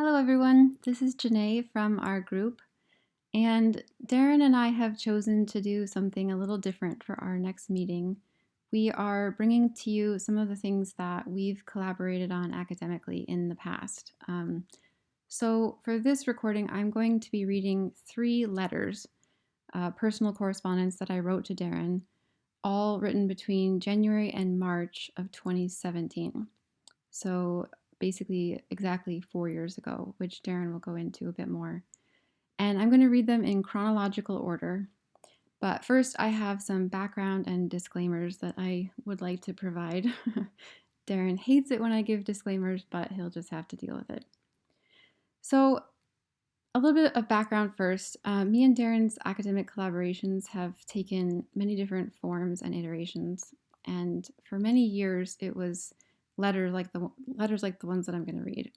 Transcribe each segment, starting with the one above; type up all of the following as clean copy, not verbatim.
Hello, everyone. This is Janae from our group, and Darren and I have chosen to do something a little different for our next meeting. We are bringing to you some of the things that we've collaborated on academically in the past. So, for this recording, I'm going to be reading 3 letters, personal correspondence that I wrote to Darren, all written between January and March of 2017. So basically exactly 4 years ago, which Darren will go into a bit more. And I'm going to read them in chronological order. But first, I have some background and disclaimers that I would like to provide. Darren hates it when I give disclaimers, but he'll just have to deal with it. So, a little bit of background first. Me and Darren's academic collaborations have taken many different forms and iterations. And for many years, it was letters like the ones that I'm going to read.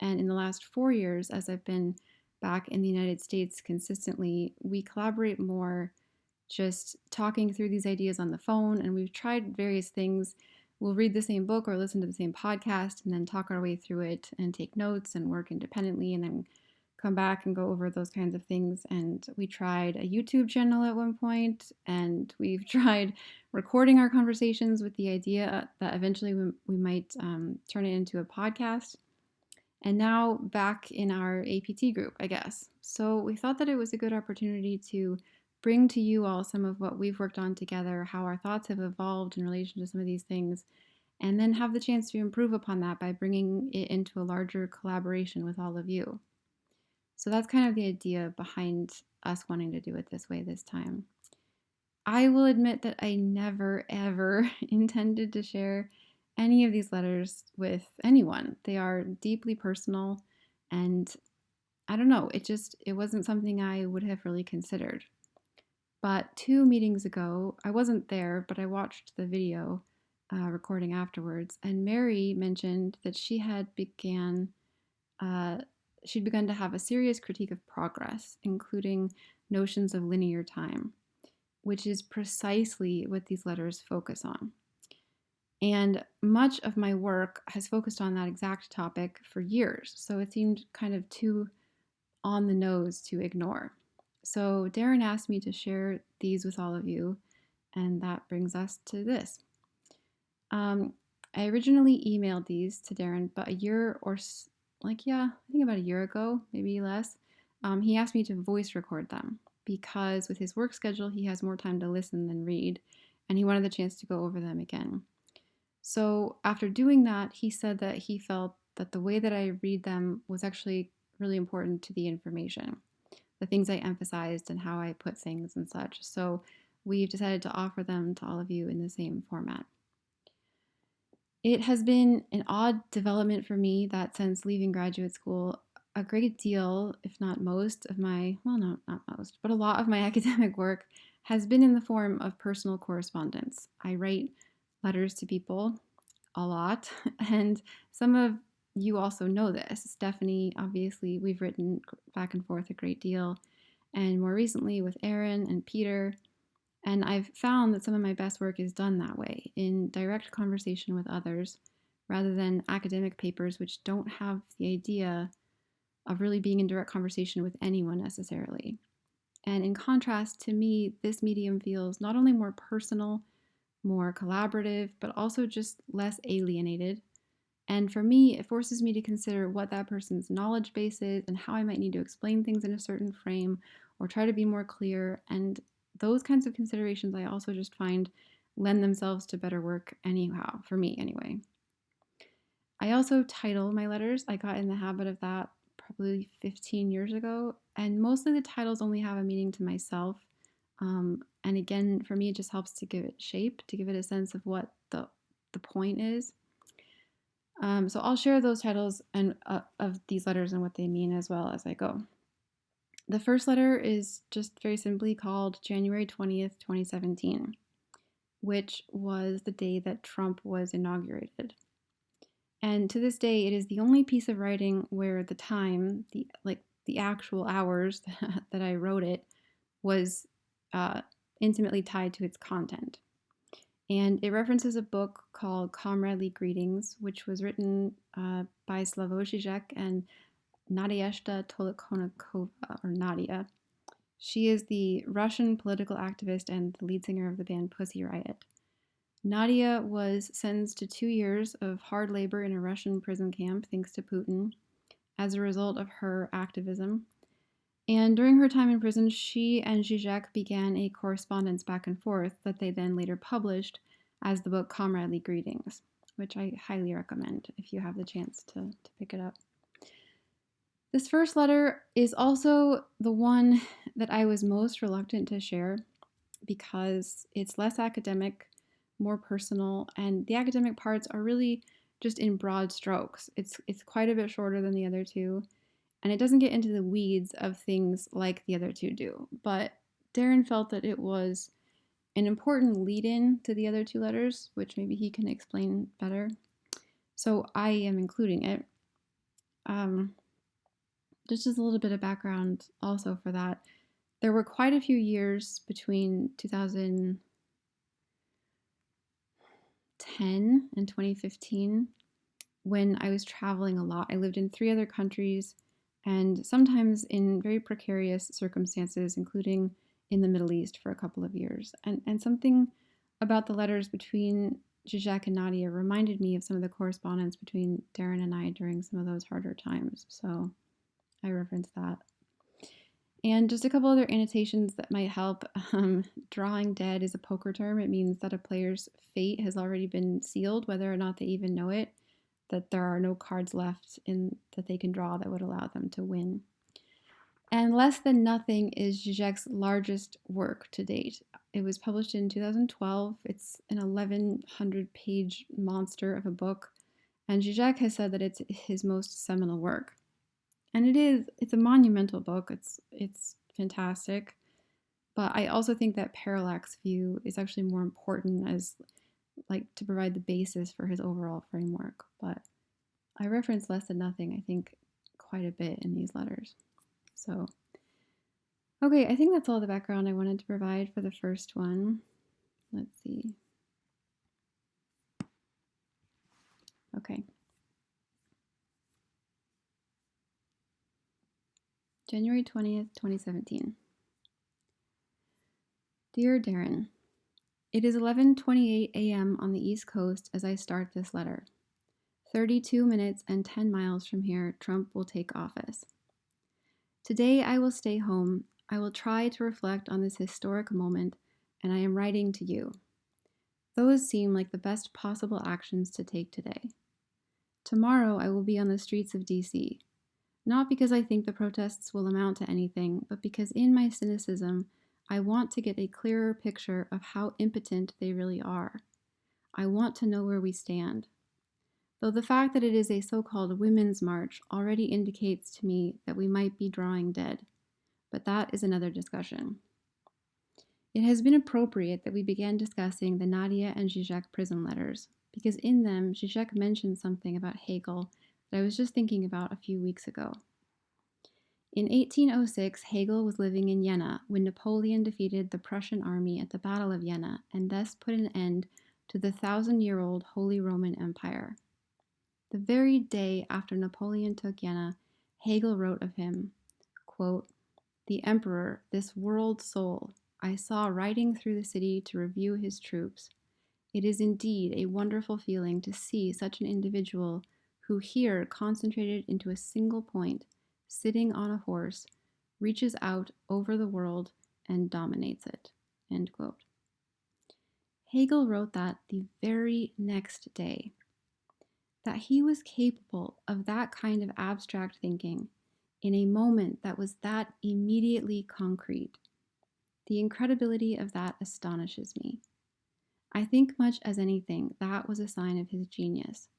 And in the last 4 years, as I've been back in the United States consistently, we collaborate more just talking through these ideas on the phone. And we've tried various things. We'll read the same book or listen to the same podcast and then talk our way through it and take notes and work independently and then come back and go over those kinds of things. And we tried a YouTube channel at one point, and we've tried recording our conversations with the idea that eventually we might turn it into a podcast. And now back in our APT group, I guess. So we thought that it was a good opportunity to bring to you all some of what we've worked on together, how our thoughts have evolved in relation to some of these things, and then have the chance to improve upon that by bringing it into a larger collaboration with all of you. So that's kind of the idea behind us wanting to do it this way this time. I will admit that I never ever intended to share any of these letters with anyone. They are deeply personal, and I don't know, it wasn't something I would have really considered. But 2 meetings ago, I wasn't there, but I watched the video recording afterwards, and Mary mentioned that uh, she'd begun to have a serious critique of progress, including notions of linear time, which is precisely what these letters focus on. And much of my work has focused on that exact topic for years, so it seemed kind of too on the nose to ignore. So Darren asked me to share these with all of you, and that brings us to this. I originally emailed these to Darren, but I think about a year ago, maybe less, he asked me to voice record them because with his work schedule, he has more time to listen than read, and he wanted the chance to go over them again. So after doing that, he said that he felt that the way that I read them was actually really important to the information, the things I emphasized and how I put things and such. So we've decided to offer them to all of you in the same format. It has been an odd development for me that since leaving graduate school, a great deal, if not most, of my, well, no, not most, but a lot of my academic work has been in the form of personal correspondence. I write letters to people a lot, and some of you also know this. Stephanie, obviously, we've written back and forth a great deal, and more recently with Aaron and Peter. And I've found that some of my best work is done that way, in direct conversation with others, rather than academic papers which don't have the idea of really being in direct conversation with anyone necessarily. And in contrast, to me, this medium feels not only more personal, more collaborative, but also just less alienated. And for me, it forces me to consider what that person's knowledge base is and how I might need to explain things in a certain frame or try to be more clear. And those kinds of considerations I also just find lend themselves to better work anyhow, for me anyway. I also title my letters. I got in the habit of that probably 15 years ago, and mostly the titles only have a meaning to myself. And again, for me, it just helps to give it shape, to give it a sense of what the point is. So I'll share those titles and of these letters and what they mean as well as I go. The first letter is just very simply called January 20th, 2017, which was the day that Trump was inaugurated. And to this day, it is the only piece of writing where the time, the actual hours that I wrote it, was intimately tied to its content. And it references a book called Comradely Greetings, which was written by Slavoj Žižek and Nadezhda Tolokonnikova, or Nadia. She is the Russian political activist and the lead singer of the band Pussy Riot. Nadia was sentenced to 2 years of hard labor in a Russian prison camp thanks to Putin as a result of her activism. And during her time in prison, she and Zizek began a correspondence back and forth that they then later published as the book Comradely Greetings, which I highly recommend if you have the chance to pick it up. This first letter is also the one that I was most reluctant to share because it's less academic, more personal, and the academic parts are really just in broad strokes. It's quite a bit shorter than the other two, and it doesn't get into the weeds of things like the other two do. But Darren felt that it was an important lead-in to the other two letters, which maybe he can explain better. So I am including it. Just as a little bit of background also for that, there were quite a few years between 2010 and 2015 when I was traveling a lot. I lived in 3 other countries and sometimes in very precarious circumstances, including in the Middle East for a couple of years. And something about the letters between Zizek and Nadia reminded me of some of the correspondence between Darren and I during some of those harder times. So I referenced that. And just a couple other annotations that might help. Drawing dead is a poker term. It means that a player's fate has already been sealed, whether or not they even know it, that there are no cards left that they can draw that would allow them to win. And Less Than Nothing is Zizek's largest work to date. It was published in 2012. It's an 1,100-page monster of a book, and Zizek has said that it's his most seminal work. And it's a monumental book. It's fantastic. But I also think that parallax view is actually more important as to provide the basis for his overall framework. But I reference Less Than Nothing, I think, quite a bit in these letters. So, okay, I think that's all the background I wanted to provide for the first one. Let's see. Okay. January 20th, 2017. Dear Darren, it is 11:28 a.m. on the East Coast as I start this letter. 32 minutes and 10 miles from here, Trump will take office. Today I will stay home. I will try to reflect on this historic moment, and I am writing to you. Those seem like the best possible actions to take today. Tomorrow I will be on the streets of D.C., not because I think the protests will amount to anything, but because in my cynicism, I want to get a clearer picture of how impotent they really are. I want to know where we stand. Though the fact that it is a so-called women's march already indicates to me that we might be drawing dead, but that is another discussion. It has been appropriate that we began discussing the Nadia and Zizek prison letters, because in them, Zizek mentioned something about Hegel that I was just thinking about a few weeks ago. In 1806, Hegel was living in Jena when Napoleon defeated the Prussian army at the Battle of Jena and thus put an end to the 1,000-year-old Holy Roman Empire. The very day after Napoleon took Jena, Hegel wrote of him, quote, "The emperor, this world soul, I saw riding through the city to review his troops. It is indeed a wonderful feeling to see such an individual who here concentrated into a single point, sitting on a horse, reaches out over the world and dominates it." End quote. Hegel wrote that the very next day. That he was capable of that kind of abstract thinking in a moment that was that immediately concrete. The incredibility of that astonishes me. I think much as anything, that was a sign of his genius.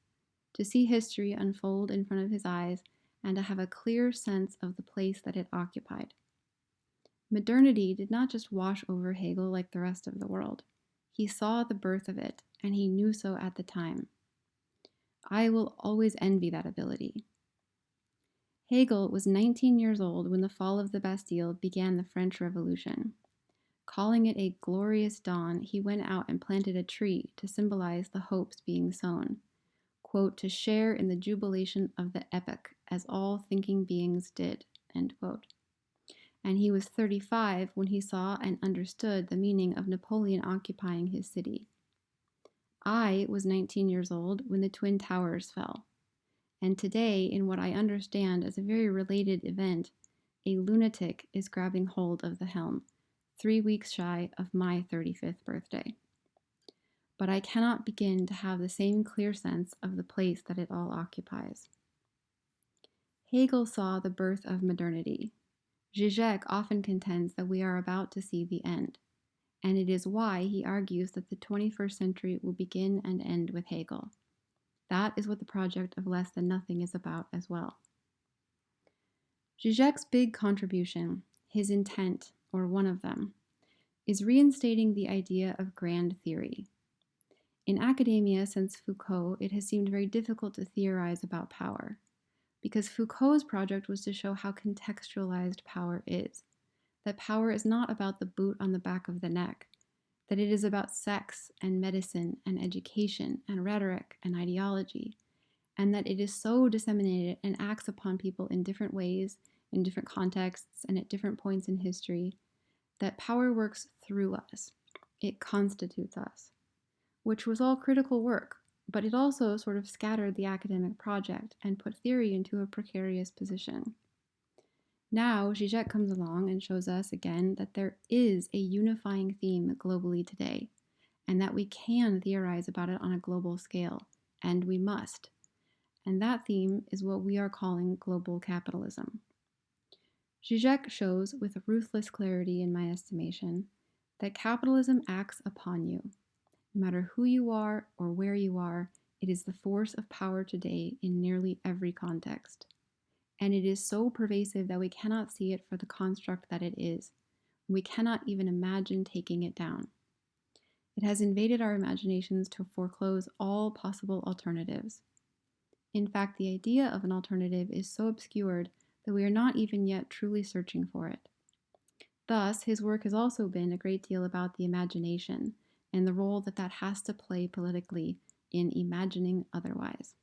To see history unfold in front of his eyes and to have a clear sense of the place that it occupied. Modernity did not just wash over Hegel like the rest of the world. He saw the birth of it, and he knew so at the time. I will always envy that ability. Hegel was 19 years old when the fall of the Bastille began the French Revolution. Calling it a glorious dawn, he went out and planted a tree to symbolize the hopes being sown. quote, to share in the jubilation of the epoch, as all thinking beings did, end quote. And he was 35 when he saw and understood the meaning of Napoleon occupying his city. I was 19 years old when the Twin Towers fell. And today, in what I understand as a very related event, a lunatic is grabbing hold of the helm, 3 weeks shy of my 35th birthday. But I cannot begin to have the same clear sense of the place that it all occupies. Hegel saw the birth of modernity. Zizek often contends that we are about to see the end, and it is why he argues that the 21st century will begin and end with Hegel. That is what the project of Less Than Nothing is about as well. Zizek's big contribution, his intent, or one of them, is reinstating the idea of grand theory. In academia since Foucault, it has seemed very difficult to theorize about power, because Foucault's project was to show how contextualized power is, that power is not about the boot on the back of the neck, that it is about sex and medicine and education and rhetoric and ideology, and that it is so disseminated and acts upon people in different ways, in different contexts, and at different points in history, that power works through us. It constitutes us, which was all critical work, but it also sort of scattered the academic project and put theory into a precarious position. Now, Zizek comes along and shows us again that there is a unifying theme globally today, and that we can theorize about it on a global scale, and we must. And that theme is what we are calling global capitalism. Zizek shows with ruthless clarity, in my estimation, that capitalism acts upon you. No matter who you are or where you are, it is the force of power today in nearly every context. And it is so pervasive that we cannot see it for the construct that it is. We cannot even imagine taking it down. It has invaded our imaginations to foreclose all possible alternatives. In fact, the idea of an alternative is so obscured that we are not even yet truly searching for it. Thus, his work has also been a great deal about the imagination and the role that that has to play politically in imagining otherwise.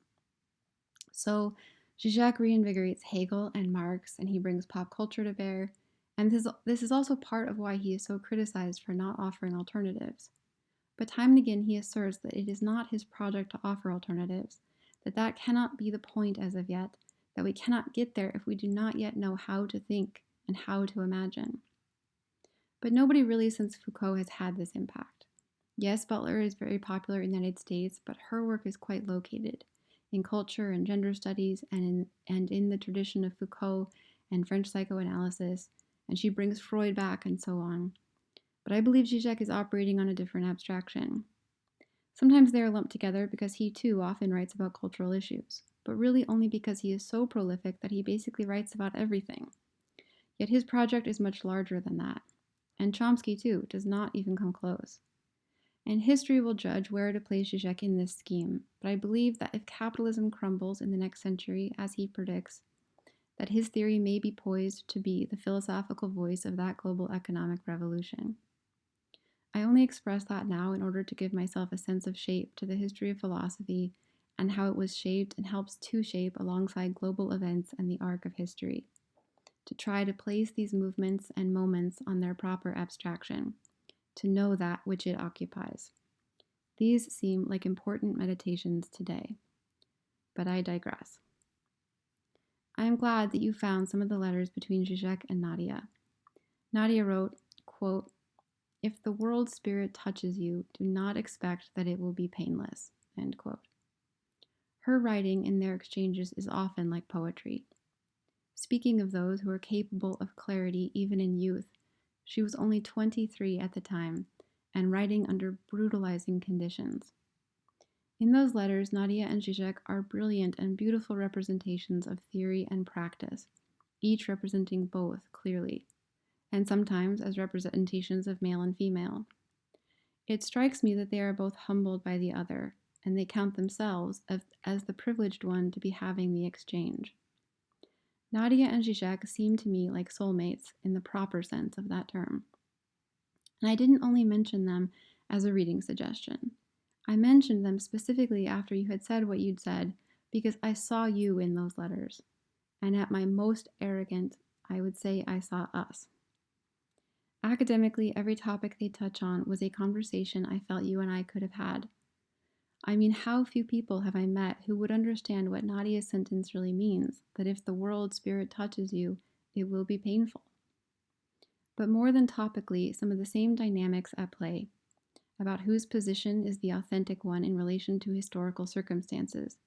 So, Zizek reinvigorates Hegel and Marx, and he brings pop culture to bear, and this is also part of why he is so criticized for not offering alternatives. But time and again he asserts that it is not his project to offer alternatives, that cannot be the point as of yet, that we cannot get there if we do not yet know how to think and how to imagine. But nobody really since Foucault has had this impact. Yes, Butler is very popular in the United States, but her work is quite located in culture and gender studies and in the tradition of Foucault and French psychoanalysis, and she brings Freud back and so on. But I believe Zizek is operating on a different abstraction. Sometimes they are lumped together because he too often writes about cultural issues, but really only because he is so prolific that he basically writes about everything. Yet his project is much larger than that, and Chomsky too does not even come close. And history will judge where to place Zizek in this scheme, but I believe that if capitalism crumbles in the next century, as he predicts, that his theory may be poised to be the philosophical voice of that global economic revolution. I only express that now in order to give myself a sense of shape to the history of philosophy and how it was shaped and helps to shape alongside global events and the arc of history, to try to place these movements and moments on their proper abstraction, to know that which it occupies. These seem like important meditations today, but I digress. I am glad that you found some of the letters between Zizek and Nadia. Nadia wrote, quote, "If the world spirit touches you, do not expect that it will be painless," end quote. Her writing in their exchanges is often like poetry. Speaking of those who are capable of clarity even in youth, she was only 23 at the time and writing under brutalizing conditions. In those letters, Nadia and Zizek are brilliant and beautiful representations of theory and practice, each representing both clearly, and sometimes as representations of male and female. It strikes me that they are both humbled by the other, and they count themselves as the privileged one to be having the exchange. Nadia and Zizek seem to me like soulmates in the proper sense of that term. And I didn't only mention them as a reading suggestion. I mentioned them specifically after you had said what you'd said because I saw you in those letters. And at my most arrogant, I would say I saw us. Academically, every topic they touch on was a conversation I felt you and I could have had. I mean, how few people have I met who would understand what Nadia's sentence really means, that if the world spirit touches you, it will be painful. But more than topically, some of the same dynamics at play about whose position is the authentic one in relation to historical circumstances.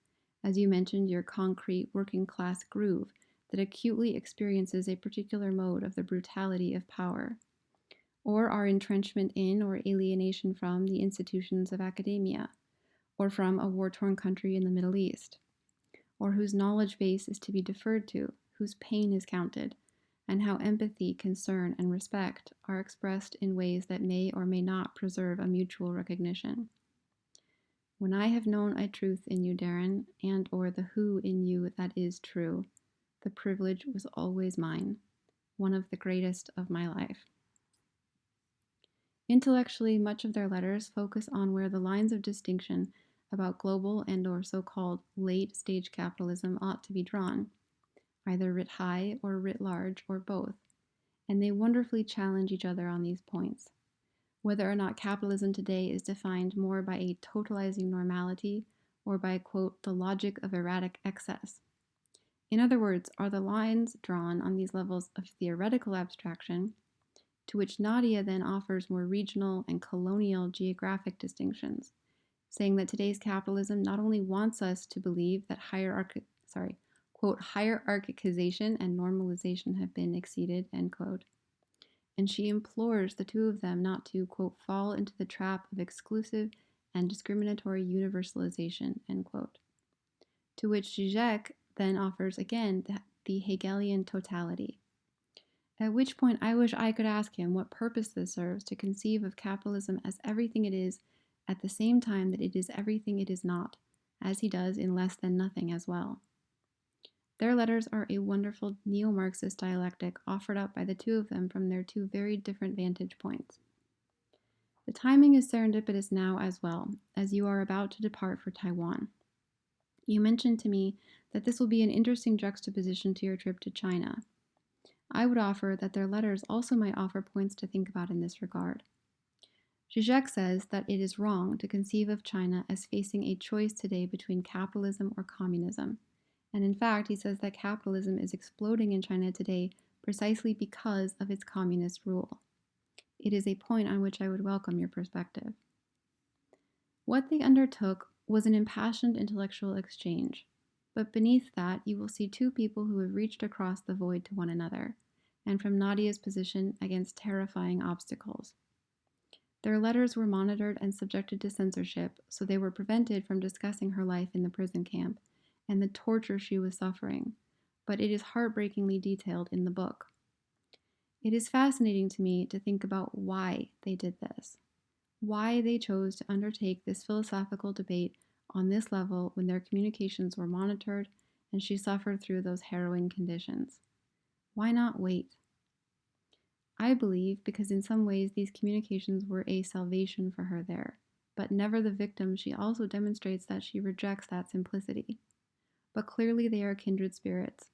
As you mentioned, your concrete working class groove that acutely experiences a particular mode of the brutality of power, or our entrenchment in or alienation from the institutions of academia, or from a war-torn country in the Middle East, or whose knowledge base is to be deferred to, whose pain is counted, and how empathy, concern, and respect are expressed in ways that may or may not preserve a mutual recognition. When I have known a truth in you, Darren, and or the who in you that is true, the privilege was always mine, one of the greatest of my life. Intellectually, much of their letters focus on where the lines of distinction about global and or so-called late-stage capitalism ought to be drawn, either writ high or writ large or both, and they wonderfully challenge each other on these points. Whether or not capitalism today is defined more by a totalizing normality or by, quote, the logic of erratic excess. In other words, are the lines drawn on these levels of theoretical abstraction, to which Nadia then offers more regional and colonial geographic distinctions, saying that today's capitalism not only wants us to believe that quote, hierarchicization and normalization have been exceeded, end quote, and she implores the two of them not to, quote, fall into the trap of exclusive and discriminatory universalization, end quote. To which Zizek then offers again the Hegelian totality. At which point I wish I could ask him what purpose this serves to conceive of capitalism as everything it is at the same time that it is everything it is not, as he does in Less Than Nothing as well. Their letters are a wonderful neo-Marxist dialectic offered up by the two of them from their two very different vantage points. The timing is serendipitous now as well, as you are about to depart for Taiwan. You mentioned to me that this will be an interesting juxtaposition to your trip to China. I would offer that their letters also might offer points to think about in this regard. Zizek says that it is wrong to conceive of China as facing a choice today between capitalism or communism. And in fact, he says that capitalism is exploding in China today precisely because of its communist rule. It is a point on which I would welcome your perspective. What they undertook was an impassioned intellectual exchange, but beneath that you will see two people who have reached across the void to one another, and from Nadia's position against terrifying obstacles. Their letters were monitored and subjected to censorship, so they were prevented from discussing her life in the prison camp and the torture she was suffering, but it is heartbreakingly detailed in the book. It is fascinating to me to think about why they did this, why they chose to undertake this philosophical debate on this level when their communications were monitored and she suffered through those harrowing conditions. Why not wait? I believe because in some ways these communications were a salvation for her there, but never the victim, she also demonstrates that she rejects that simplicity. But clearly they are kindred spirits.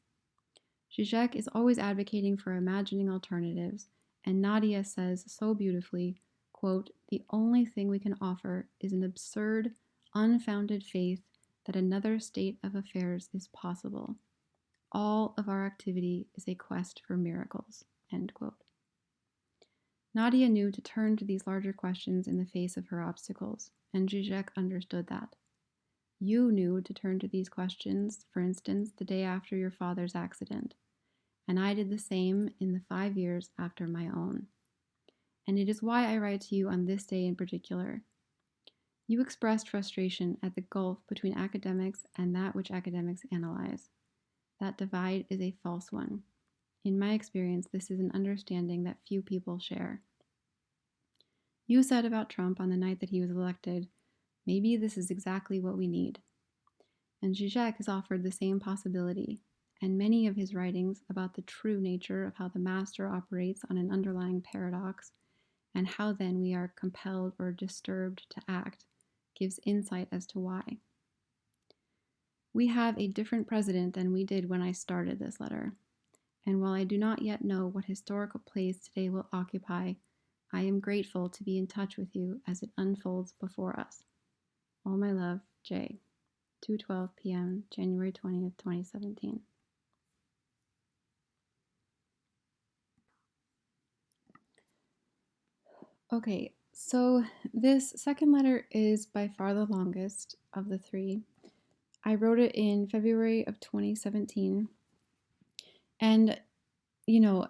Zizek is always advocating for imagining alternatives, and Nadia says so beautifully, quote, the only thing we can offer is an absurd, unfounded faith that another state of affairs is possible. All of our activity is a quest for miracles, end quote. Nadia knew to turn to these larger questions in the face of her obstacles, and Zizek understood that. You knew to turn to these questions, for instance, the day after your father's accident, and I did the same in the 5 years after my own. And it is why I write to you on this day in particular. You expressed frustration at the gulf between academics and that which academics analyze. That divide is a false one. In my experience, this is an understanding that few people share. You said about Trump on the night that he was elected, maybe this is exactly what we need. And Zizek has offered the same possibility, and many of his writings about the true nature of how the master operates on an underlying paradox, and how then we are compelled or disturbed to act, gives insight as to why. We have a different president than we did when I started this letter, and while I do not yet know what historical place today will occupy, I am grateful to be in touch with you as it unfolds before us. All my love, Jay. 2:12 p.m., January 20th, 2017. Okay, so this second letter is by far the longest of the three. I wrote it in February of 2017. And, you know,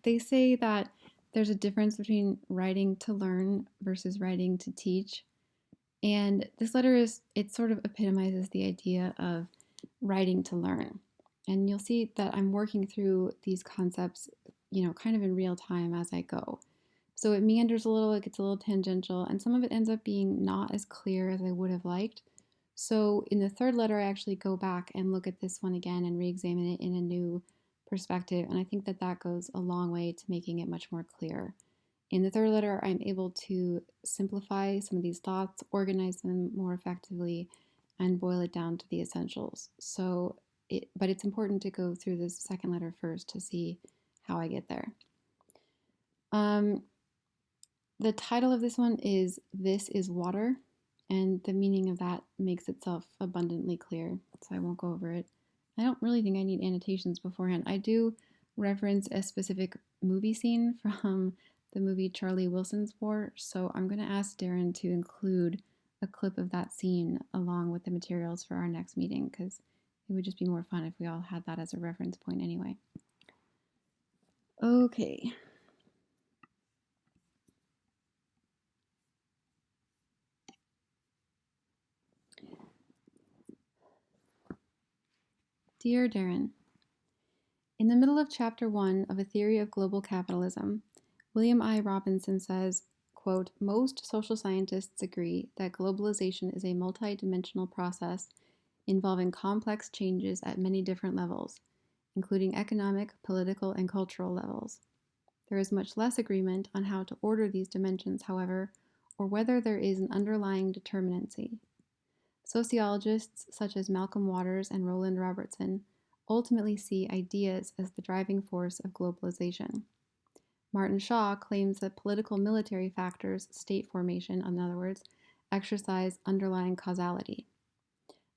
they say that there's a difference between writing to learn versus writing to teach. And this letter it sort of epitomizes the idea of writing to learn. And you'll see that I'm working through these concepts, kind of in real time as I go. So it meanders a little, it gets a little tangential, and some of it ends up being not as clear as I would have liked. So in the third letter, I actually go back and look at this one again and re-examine it in a new perspective. And I think that that goes a long way to making it much more clear. In the third letter, I'm able to simplify some of these thoughts, organize them more effectively, and boil it down to the essentials. But it's important to go through this second letter first to see how I get there. The title of this one is This is Water, and the meaning of that makes itself abundantly clear, so I won't go over it. I don't really think I need annotations beforehand. I do reference a specific movie scene from the movie Charlie Wilson's War, so I'm going to ask Darren to include a clip of that scene along with the materials for our next meeting, because it would just be more fun if we all had that as a reference point anyway. Okay. Dear Darren, in the middle of Chapter 1 of A Theory of Global Capitalism, William I. Robinson says, quote, most social scientists agree that globalization is a multidimensional process involving complex changes at many different levels, including economic, political, and cultural levels. There is much less agreement on how to order these dimensions, however, or whether there is an underlying determinacy. Sociologists such as Malcolm Waters and Roland Robertson ultimately see ideas as the driving force of globalization. Martin Shaw claims that political military factors, state formation, in other words, exercise underlying causality.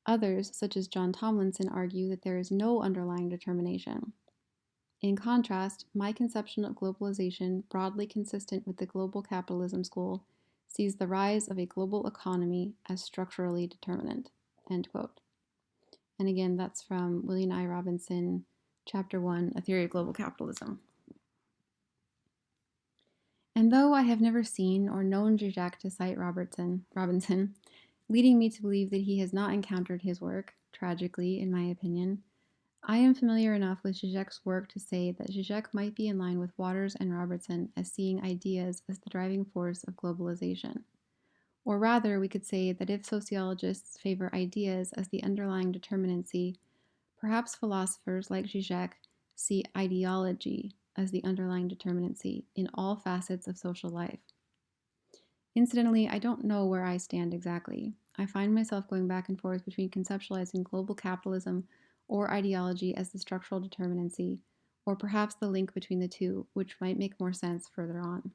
Others, such as John Tomlinson, argue that there is no underlying determination. In contrast, my conception of globalization, broadly consistent with the global capitalism school, sees the rise of a global economy as structurally determinant, end quote. And again, that's from William I. Robinson, Chapter 1, A Theory of Global Capitalism. And though I have never seen or known Zizek to cite Robinson, leading me to believe that he has not encountered his work, tragically, in my opinion, I am familiar enough with Zizek's work to say that Zizek might be in line with Waters and Robertson as seeing ideas as the driving force of globalization. Or rather, we could say that if sociologists favor ideas as the underlying determinacy, perhaps philosophers like Zizek see ideology as the underlying determinacy in all facets of social life. Incidentally, I don't know where I stand exactly. I find myself going back and forth between conceptualizing global capitalism or ideology as the structural determinacy, or perhaps the link between the two, which might make more sense further on.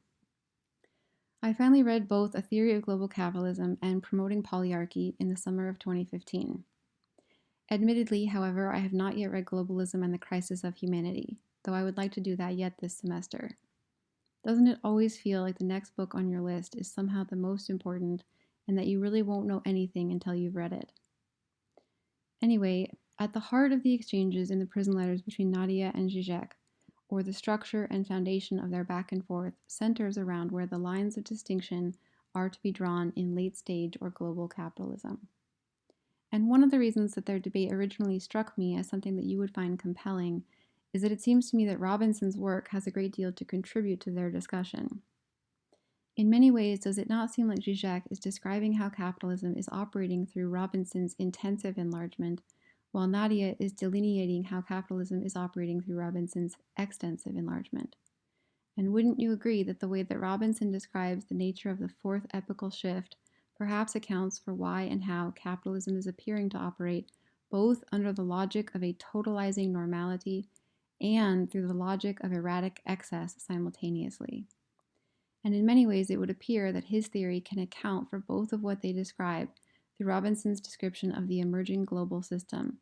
I finally read both A Theory of Global Capitalism and Promoting Polyarchy in the summer of 2015. Admittedly, however, I have not yet read Globalism and the Crisis of Humanity, though I would like to do that yet this semester. Doesn't it always feel like the next book on your list is somehow the most important and that you really won't know anything until you've read it? Anyway, at the heart of the exchanges in the prison letters between Nadia and Zizek, or the structure and foundation of their back and forth, centers around where the lines of distinction are to be drawn in late stage or global capitalism. And one of the reasons that their debate originally struck me as something that you would find compelling is that it seems to me that Robinson's work has a great deal to contribute to their discussion. In many ways, does it not seem like Zizek is describing how capitalism is operating through Robinson's intensive enlargement, while Nadia is delineating how capitalism is operating through Robinson's extensive enlargement? And wouldn't you agree that the way that Robinson describes the nature of the fourth epochal shift perhaps accounts for why and how capitalism is appearing to operate both under the logic of a totalizing normality and through the logic of erratic excess simultaneously. And in many ways, it would appear that his theory can account for both of what they describe through Robinson's description of the emerging global system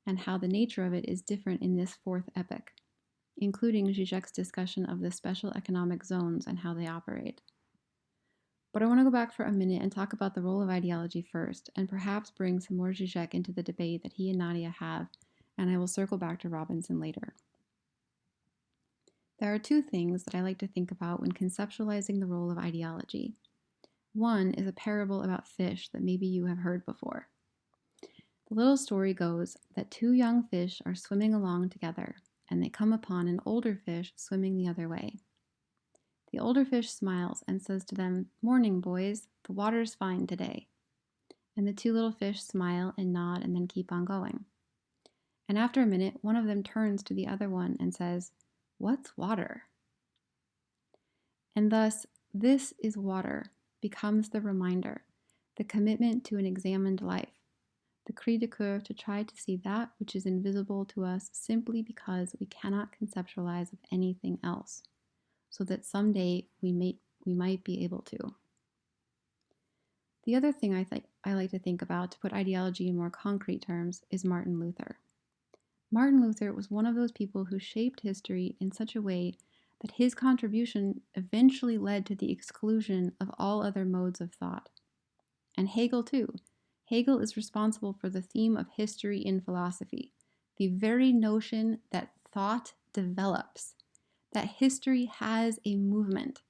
and how the nature of it is different in this fourth epoch, including Zizek's discussion of the special economic zones and how they operate. But I want to go back for a minute and talk about the role of ideology first, and perhaps bring some more Zizek into the debate that he and Nadia have, and I will circle back to Robinson later. There are two things that I like to think about when conceptualizing the role of ideology. One is a parable about fish that maybe you have heard before. The little story goes that two young fish are swimming along together, and they come upon an older fish swimming the other way. The older fish smiles and says to them, "Morning, boys, the water's fine today." And the two little fish smile and nod and then keep on going. And after a minute, one of them turns to the other one and says, "What's water?" And thus, "this is water" becomes the reminder, the commitment to an examined life, the cri de coeur to try to see that which is invisible to us simply because we cannot conceptualize of anything else, so that someday we might be able to. The other thing I like to think about, to put ideology in more concrete terms, is Martin Luther. Martin Luther was one of those people who shaped history in such a way that his contribution eventually led to the exclusion of all other modes of thought. And Hegel too. Hegel is responsible for the theme of history in philosophy, the very notion that thought develops, that history has a movement.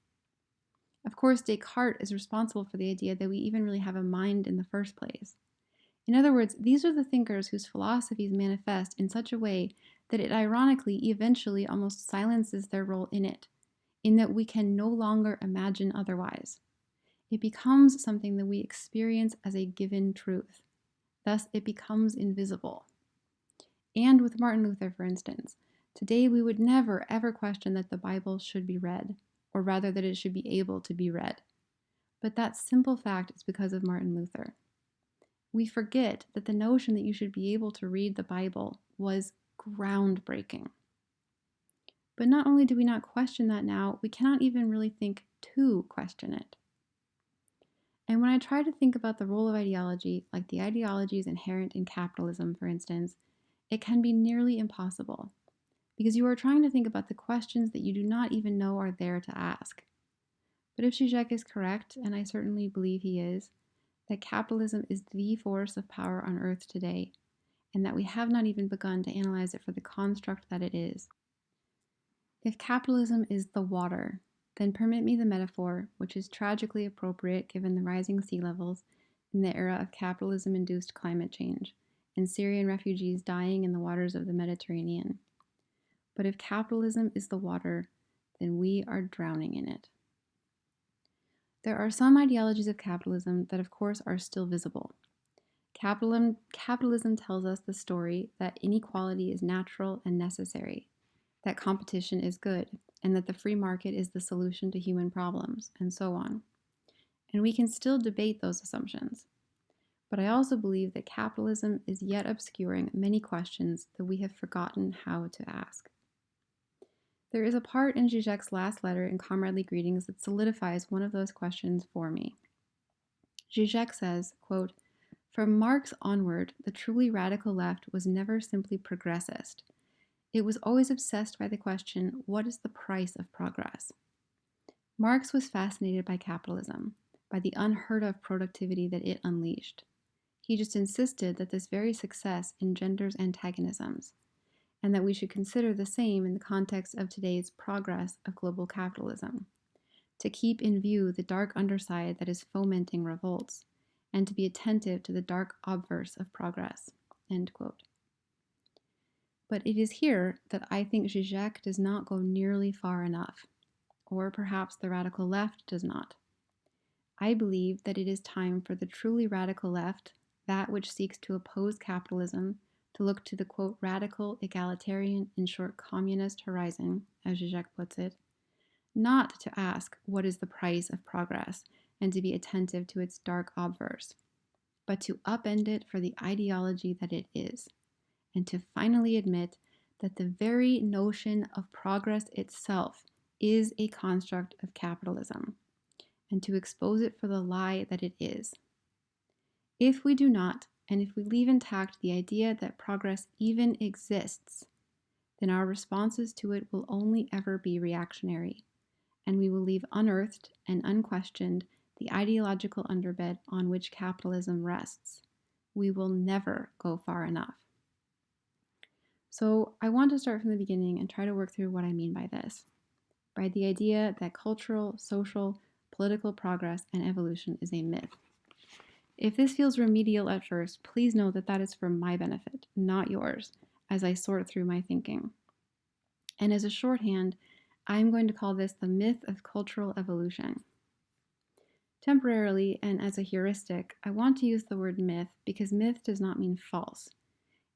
Of course, Descartes is responsible for the idea that we even really have a mind in the first place. In other words, these are the thinkers whose philosophies manifest in such a way that it ironically eventually almost silences their role in it, in that we can no longer imagine otherwise. It becomes something that we experience as a given truth. Thus, it becomes invisible. And with Martin Luther, for instance, today we would never ever question that the Bible should be read, or rather that it should be able to be read. But that simple fact is because of Martin Luther. We forget that the notion that you should be able to read the Bible was groundbreaking. But not only do we not question that now, we cannot even really think to question it. And when I try to think about the role of ideology, like the ideologies inherent in capitalism, for instance, it can be nearly impossible, because you are trying to think about the questions that you do not even know are there to ask. But if Zizek is correct, and I certainly believe he is, that capitalism is the force of power on earth today, and that we have not even begun to analyze it for the construct that it is. If capitalism is the water, then permit me the metaphor, which is tragically appropriate given the rising sea levels in the era of capitalism-induced climate change, and Syrian refugees dying in the waters of the Mediterranean. But if capitalism is the water, then we are drowning in it. There are some ideologies of capitalism that, of course, are still visible. Capitalism tells us the story that inequality is natural and necessary, that competition is good, and that the free market is the solution to human problems, and so on. And we can still debate those assumptions. But I also believe that capitalism is yet obscuring many questions that we have forgotten how to ask. There is a part in Zizek's last letter in Comradely Greetings that solidifies one of those questions for me. Zizek says, quote, "From Marx onward, the truly radical left was never simply progressist. It was always obsessed by the question, what is the price of progress? Marx was fascinated by capitalism, by the unheard of productivity that it unleashed. He just insisted that this very success engenders antagonisms, and that we should consider the same in the context of today's progress of global capitalism, to keep in view the dark underside that is fomenting revolts, and to be attentive to the dark obverse of progress." End quote. But it is here that I think Zizek does not go nearly far enough, or perhaps the radical left does not. I believe that it is time for the truly radical left, that which seeks to oppose capitalism, to look to the, quote, radical, egalitarian, in short, communist horizon, as Zizek puts it, not to ask what is the price of progress, and to be attentive to its dark obverse, but to upend it for the ideology that it is, and to finally admit that the very notion of progress itself is a construct of capitalism, and to expose it for the lie that it is. If we do not, and if we leave intact the idea that progress even exists, then our responses to it will only ever be reactionary, and we will leave unearthed and unquestioned the ideological underbed on which capitalism rests. We will never go far enough. So I want to start from the beginning and try to work through what I mean by this, by the idea that cultural, social, political progress and evolution is a myth. If this feels remedial at first, please know that that is for my benefit, not yours, as I sort through my thinking. And as a shorthand, I'm going to call this the myth of cultural evolution. Temporarily, and as a heuristic, I want to use the word myth because myth does not mean false.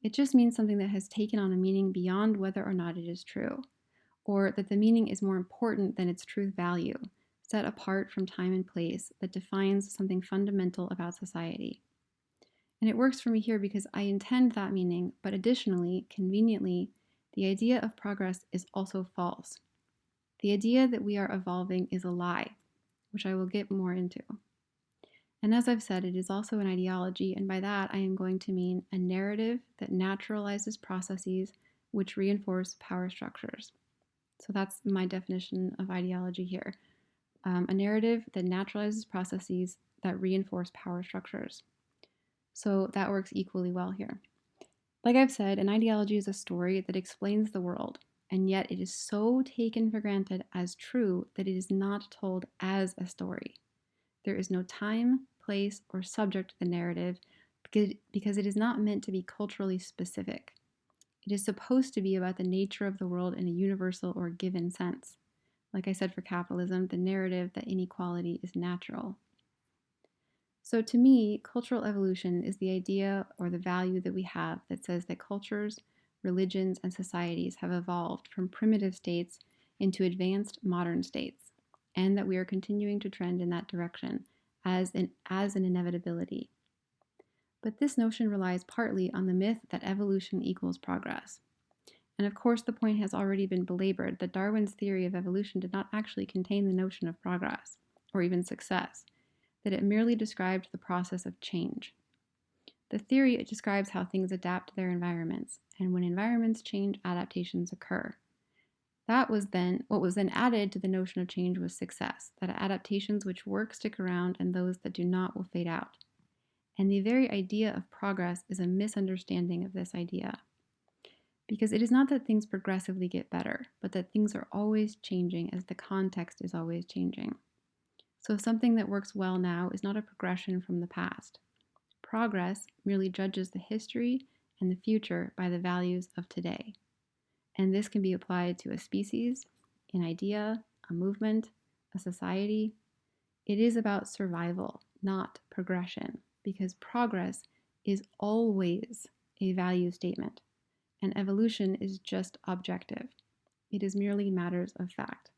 It just means something that has taken on a meaning beyond whether or not it is true, or that the meaning is more important than its truth value, set apart from time and place, that defines something fundamental about society. And it works for me here because I intend that meaning, but additionally, conveniently, the idea of progress is also false. The idea that we are evolving is a lie, which I will get more into. And as I've said, it is also an ideology, and by that I am going to mean a narrative that naturalizes processes which reinforce power structures. So that's my definition of ideology here. A narrative that naturalizes processes that reinforce power structures. So that works equally well here. Like I've said, an ideology is a story that explains the world, and yet it is so taken for granted as true that it is not told as a story. There is no time, place, or subject to the narrative because it is not meant to be culturally specific. It is supposed to be about the nature of the world in a universal or given sense. Like I said for capitalism, the narrative that inequality is natural. So to me, cultural evolution is the idea or the value that we have that says that cultures, religions, and societies have evolved from primitive states into advanced modern states, and that we are continuing to trend in that direction as an inevitability. But this notion relies partly on the myth that evolution equals progress. And of course, the point has already been belabored that Darwin's theory of evolution did not actually contain the notion of progress, or even success, that it merely described the process of change. The theory describes how things adapt to their environments, and when environments change, adaptations occur. What was then added to the notion of change was success, that adaptations which work stick around and those that do not will fade out. And the very idea of progress is a misunderstanding of this idea. Because it is not that things progressively get better, but that things are always changing as the context is always changing. So something that works well now is not a progression from the past. Progress merely judges the history and the future by the values of today. And this can be applied to a species, an idea, a movement, a society. It is about survival, not progression, because progress is always a value statement, and evolution is just objective. It is merely matters of fact.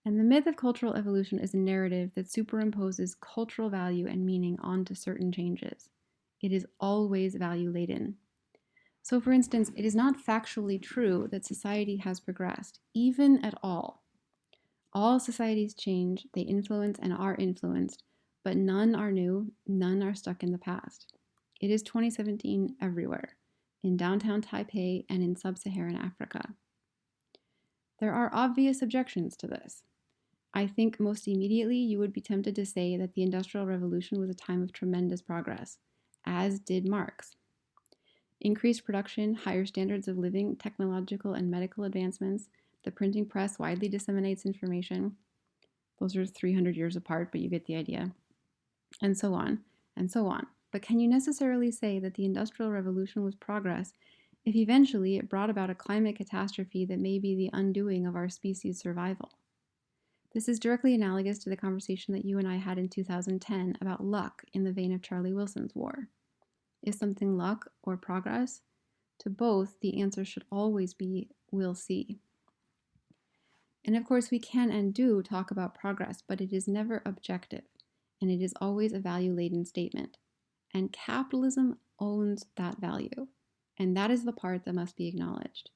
And the myth of cultural evolution is a narrative that superimposes cultural value and meaning onto certain changes. It is always value laden. So, for instance, it is not factually true that society has progressed, even at all. All societies change, they influence and are influenced, but none are new, none are stuck in the past. It is 2017 everywhere, in downtown Taipei and in sub-Saharan Africa. There are obvious objections to this. I think most immediately you would be tempted to say that the Industrial Revolution was a time of tremendous progress, as did Marx. Increased production, higher standards of living, technological and medical advancements, the printing press widely disseminates information. Those are 300 years apart, but you get the idea. And so on, and so on. But can you necessarily say that the Industrial Revolution was progress if eventually it brought about a climate catastrophe that may be the undoing of our species' survival? This is directly analogous to the conversation that you and I had in 2010 about luck in the vein of Charlie Wilson's War. Is something luck or progress? To both, the answer should always be, we'll see. And of course, we can and do talk about progress, but it is never objective, and it is always a value laden statement. And capitalism owns that value, and that is the part that must be acknowledged.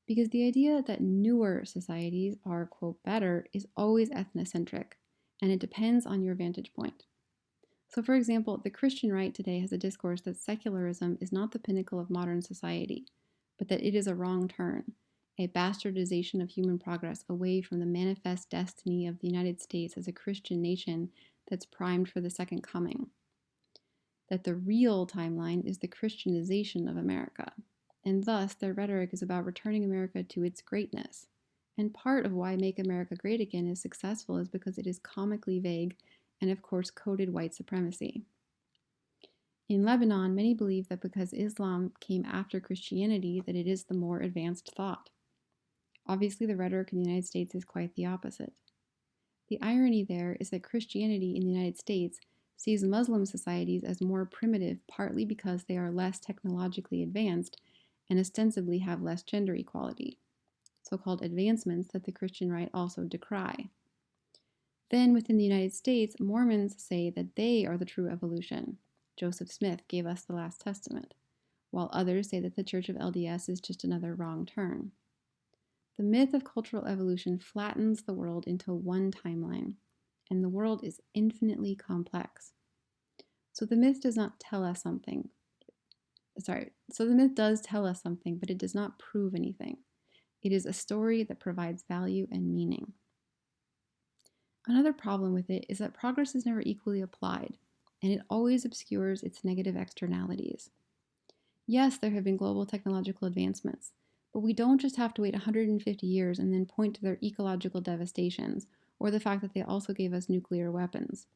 Because the idea that newer societies are, quote, better is always ethnocentric, and it depends on your vantage point. So, for example, the Christian right today has a discourse that secularism is not the pinnacle of modern society, but that it is a wrong turn, a bastardization of human progress away from the manifest destiny of the United States as a Christian nation that's primed for the second coming. That the real timeline is the Christianization of America, and thus their rhetoric is about returning America to its greatness. And part of why Make America Great Again is successful is because it is comically vague and, of course, coded white supremacy. In Lebanon, many believe that because Islam came after Christianity, that it is the more advanced thought. Obviously, the rhetoric in the United States is quite the opposite. The irony there is that Christianity in the United States sees Muslim societies as more primitive, partly because they are less technologically advanced and ostensibly have less gender equality, so-called advancements that the Christian right also decry. Then within the United States, Mormons say that they are the true evolution. Joseph Smith gave us the Last Testament, while others say that the Church of LDS is just another wrong turn. The myth of cultural evolution flattens the world into one timeline, and the world is infinitely complex. So the myth does not tell us something. So the myth does tell us something, but it does not prove anything. It is a story that provides value and meaning. Another problem with it is that progress is never equally applied, and it always obscures its negative externalities. Yes, there have been global technological advancements, but we don't just have to wait 150 years and then point to their ecological devastations, or the fact that they also gave us nuclear weapons.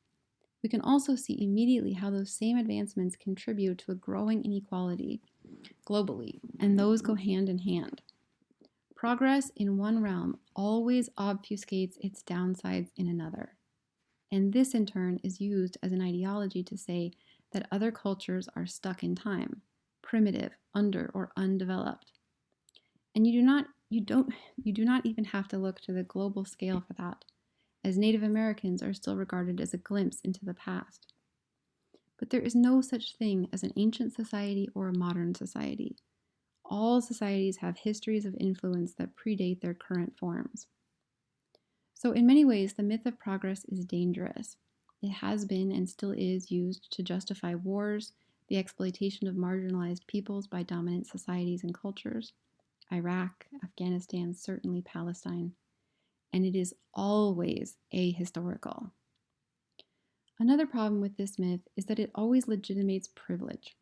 We can also see immediately how those same advancements contribute to a growing inequality globally, and those go hand in hand. Progress in one realm always obfuscates its downsides in another. And this, in turn, is used as an ideology to say that other cultures are stuck in time, primitive, under, or undeveloped. And you do not even have to look to the global scale for that, as Native Americans are still regarded as a glimpse into the past. But there is no such thing as an ancient society or a modern society. All societies have histories of influence that predate their current forms. So in many ways, the myth of progress is dangerous. It has been and still is used to justify wars, the exploitation of marginalized peoples by dominant societies and cultures, Iraq, Afghanistan, certainly Palestine, and it is always ahistorical. Another problem with this myth is that it always legitimates privilege.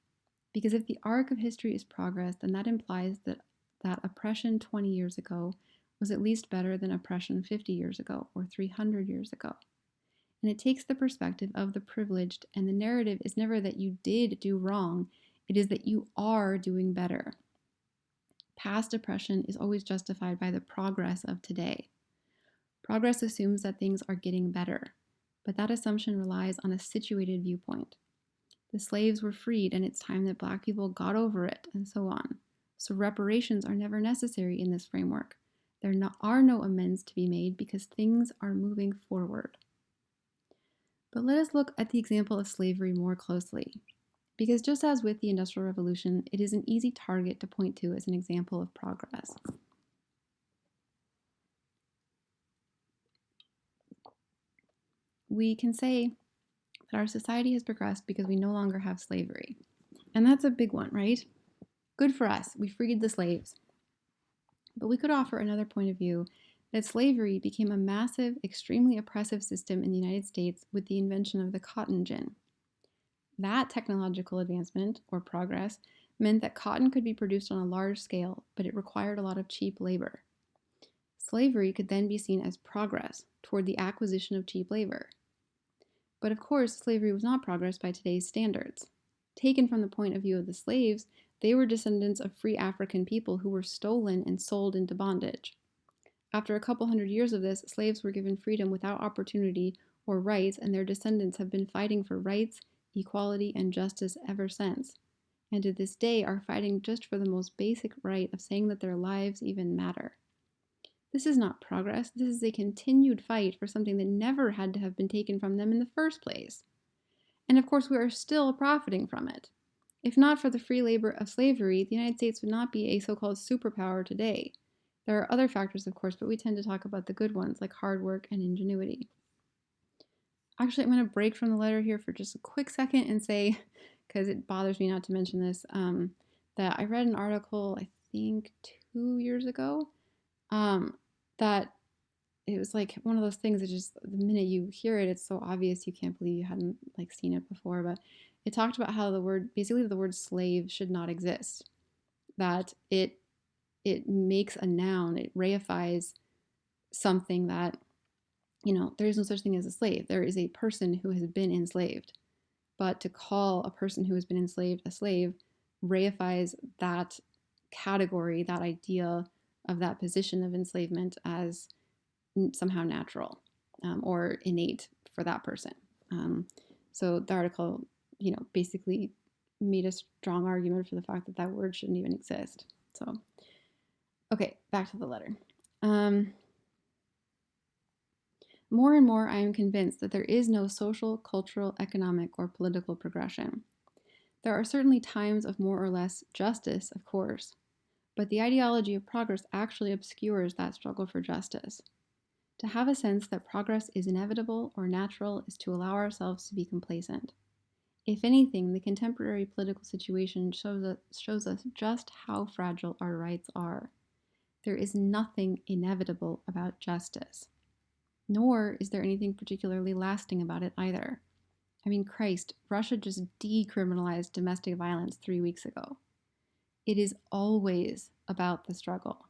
Because if the arc of history is progress, then that implies that oppression 20 years ago was at least better than oppression 50 years ago or 300 years ago. And it takes the perspective of the privileged, and the narrative is never that you did do wrong, it is that you are doing better. Past oppression is always justified by the progress of today. Progress assumes that things are getting better, but that assumption relies on a situated viewpoint. The slaves were freed, and it's time that Black people got over it, and so on. So reparations are never necessary in this framework. There are no amends to be made because things are moving forward. But let us look at the example of slavery more closely, because just as with the Industrial Revolution, it is an easy target to point to as an example of progress. We can say that our society has progressed because we no longer have slavery. And that's a big one, right? Good for us, we freed the slaves. But we could offer another point of view that slavery became a massive, extremely oppressive system in the United States with the invention of the cotton gin. That technological advancement, or progress, meant that cotton could be produced on a large scale, but it required a lot of cheap labor. Slavery could then be seen as progress toward the acquisition of cheap labor. But of course, slavery was not progress by today's standards. Taken from the point of view of the slaves, they were descendants of free African people who were stolen and sold into bondage. After a couple hundred years of this, slaves were given freedom without opportunity or rights, and their descendants have been fighting for rights, equality, and justice ever since, and to this day are fighting just for the most basic right of saying that their lives even matter. This is not progress. This is a continued fight for something that never had to have been taken from them in the first place. And of course, we are still profiting from it. If not for the free labor of slavery, the United States would not be a so called superpower today. There are other factors, of course, but we tend to talk about the good ones like hard work and ingenuity. Actually, I'm going to break from the letter here for just a quick second and say, because it bothers me not to mention this, that I read an article, I think 2 years ago, that it was like one of those things that just the minute you hear it, it's so obvious you can't believe you hadn't like seen it before. But it talked about how basically the word slave should not exist. That it makes a noun, it reifies something that, there is no such thing as a slave. There is a person who has been enslaved. But to call a person who has been enslaved a slave reifies that category, that idea of that position of enslavement as somehow natural or innate for that person. So the article, basically made a strong argument for the fact that that word shouldn't even exist. So, okay, back to the letter. More and more, I am convinced that there is no social, cultural, economic, or political progression. There are certainly times of more or less justice, of course, but the ideology of progress actually obscures that struggle for justice. To have a sense that progress is inevitable or natural is to allow ourselves to be complacent. If anything, the contemporary political situation shows us just how fragile our rights are. There is nothing inevitable about justice. Nor is there anything particularly lasting about it either. I mean, Christ, Russia just decriminalized domestic violence 3 weeks ago. It is always about the struggle.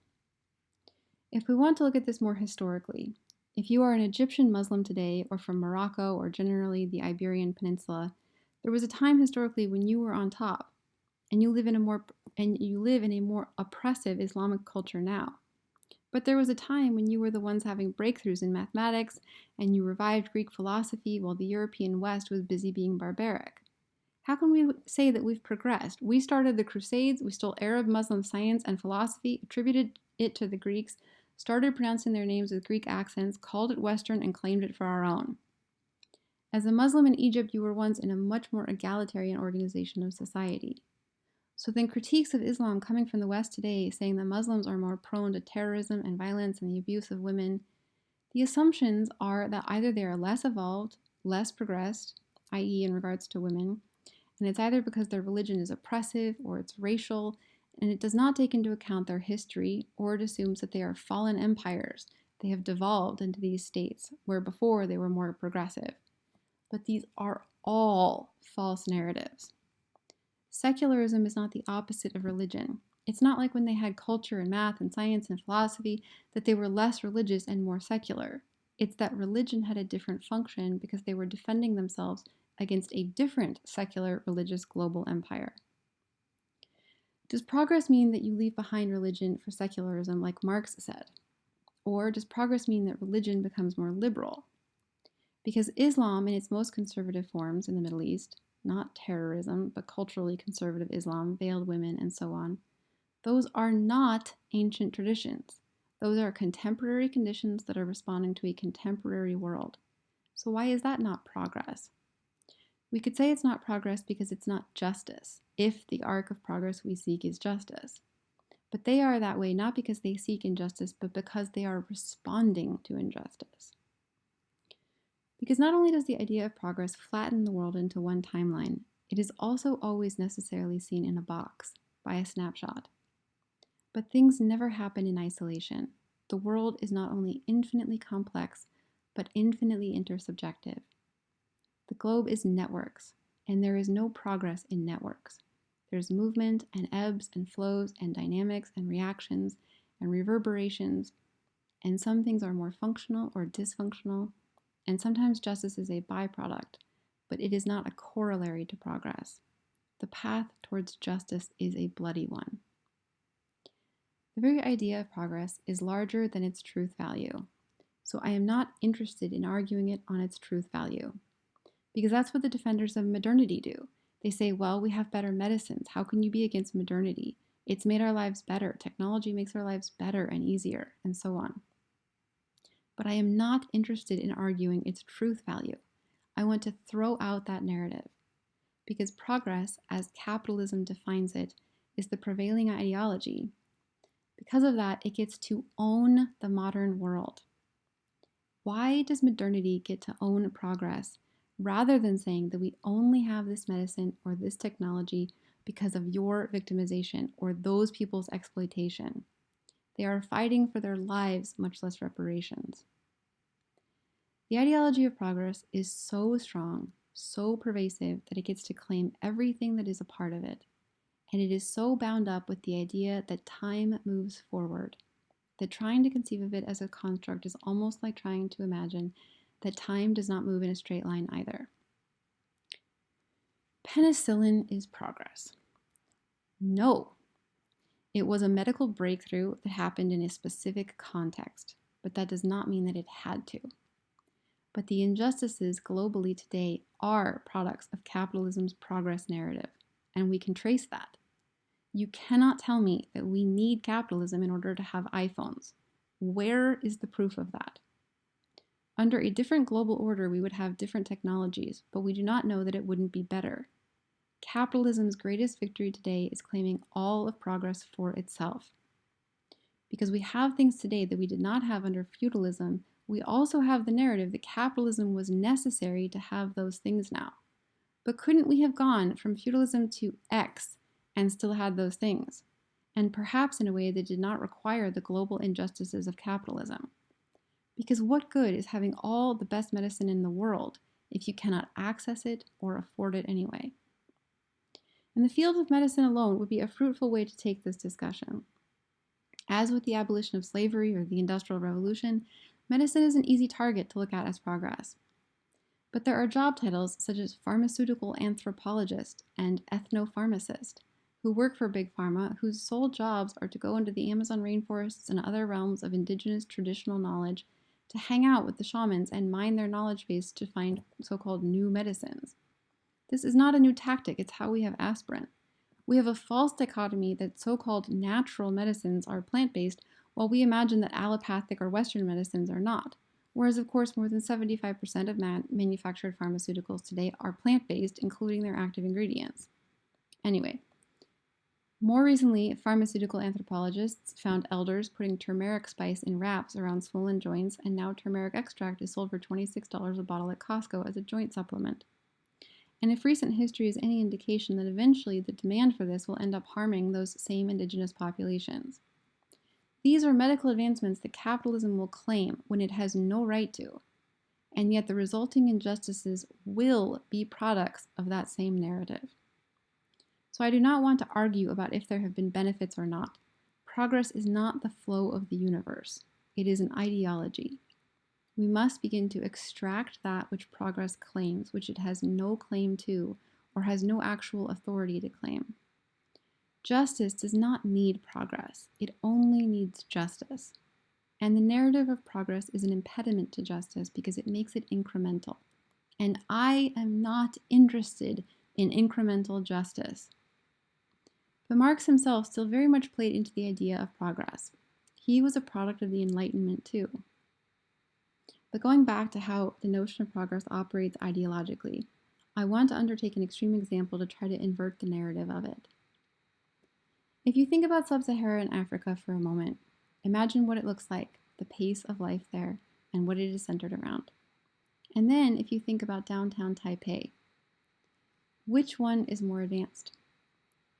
If we want to look at this more historically, if you are an Egyptian Muslim today, or from Morocco, or generally the Iberian Peninsula, there was a time historically when you were on top, and you live in a more oppressive Islamic culture now. But there was a time when you were the ones having breakthroughs in mathematics, and you revived Greek philosophy while the European West was busy being barbaric. How can we say that we've progressed? We started the Crusades, we stole Arab Muslim science and philosophy, attributed it to the Greeks, started pronouncing their names with Greek accents, called it Western, and claimed it for our own. As a Muslim in Egypt, you were once in a much more egalitarian organization of society. So then critiques of Islam coming from the West today, saying that Muslims are more prone to terrorism and violence and the abuse of women, the assumptions are that either they are less evolved, less progressed, i.e. in regards to women, and it's either because their religion is oppressive or it's racial, and it does not take into account their history, or it assumes that they are fallen empires. They have devolved into these states where before they were more progressive. But these are all false narratives. Secularism is not the opposite of religion. It's not like when they had culture and math and science and philosophy that they were less religious and more secular. It's that religion had a different function because they were defending themselves against a different secular religious global empire. Does progress mean that you leave behind religion for secularism like Marx said? Or does progress mean that religion becomes more liberal? Because Islam in its most conservative forms in the Middle East, not terrorism, but culturally conservative Islam, veiled women, and so on, those are not ancient traditions. Those are contemporary conditions that are responding to a contemporary world. So why is that not progress? We could say it's not progress because it's not justice, if the arc of progress we seek is justice. But they are that way not because they seek injustice, but because they are responding to injustice. Because not only does the idea of progress flatten the world into one timeline, it is also always necessarily seen in a box, by a snapshot. But things never happen in isolation. The world is not only infinitely complex, but infinitely intersubjective. The globe is networks, and there is no progress in networks. There's movement and ebbs and flows and dynamics and reactions and reverberations, and some things are more functional or dysfunctional, and sometimes justice is a byproduct, but it is not a corollary to progress. The path towards justice is a bloody one. The very idea of progress is larger than its truth value, so I am not interested in arguing it on its truth value, because that's what the defenders of modernity do. They say, well, we have better medicines. How can you be against modernity? It's made our lives better. Technology makes our lives better and easier, and so on. but I am not interested in arguing its truth value. I want to throw out that narrative because progress, as capitalism defines it, is the prevailing ideology. Because of that, it gets to own the modern world. Why does modernity get to own progress rather than saying that we only have this medicine or this technology because of your victimization or those people's exploitation? They are fighting for their lives, much less reparations. The ideology of progress is so strong, so pervasive, that it gets to claim everything that is a part of it. And it is so bound up with the idea that time moves forward, that trying to conceive of it as a construct is almost like trying to imagine that time does not move in a straight line either. Penicillin is progress. No. It was a medical breakthrough that happened in a specific context, but that does not mean that it had to. But the injustices globally today are products of capitalism's progress narrative, and we can trace that. You cannot tell me that we need capitalism in order to have iPhones. Where is the proof of that? Under a different global order, we would have different technologies, but we do not know that it wouldn't be better. Capitalism's greatest victory today is claiming all of progress for itself. Because we have things today that we did not have under feudalism, we also have the narrative that capitalism was necessary to have those things now. But couldn't we have gone from feudalism to X and still had those things? And perhaps in a way that did not require the global injustices of capitalism. Because what good is having all the best medicine in the world if you cannot access it or afford it anyway? And the field of medicine alone would be a fruitful way to take this discussion. As with the abolition of slavery or the Industrial Revolution, medicine is an easy target to look at as progress. But there are job titles such as pharmaceutical anthropologist and ethnopharmacist who work for Big Pharma, whose sole jobs are to go into the Amazon rainforests and other realms of indigenous traditional knowledge to hang out with the shamans and mine their knowledge base to find so-called new medicines. This is not a new tactic, it's how we have aspirin. We have a false dichotomy that so-called natural medicines are plant-based, while we imagine that allopathic or Western medicines are not. Whereas, of course, more than 75% of manufactured pharmaceuticals today are plant-based, including their active ingredients. Anyway, more recently, pharmaceutical anthropologists found elders putting turmeric spice in wraps around swollen joints, and now turmeric extract is sold for $26 a bottle at Costco as a joint supplement. And if recent history is any indication, that eventually the demand for this will end up harming those same indigenous populations. These are medical advancements that capitalism will claim when it has no right to, and yet the resulting injustices will be products of that same narrative. So I do not want to argue about if there have been benefits or not. Progress is not the flow of the universe. It is an ideology. We must begin to extract that which progress claims, which it has no claim to, or has no actual authority to claim. Justice does not need progress. It only needs justice. And the narrative of progress is an impediment to justice because it makes it incremental. And I am not interested in incremental justice. But Marx himself still very much played into the idea of progress. He was a product of the Enlightenment too. But going back to how the notion of progress operates ideologically, I want to undertake an extreme example to try to invert the narrative of it. If you think about sub-Saharan Africa for a moment, imagine what it looks like, the pace of life there, and what it is centered around. And then if you think about downtown Taipei, which one is more advanced?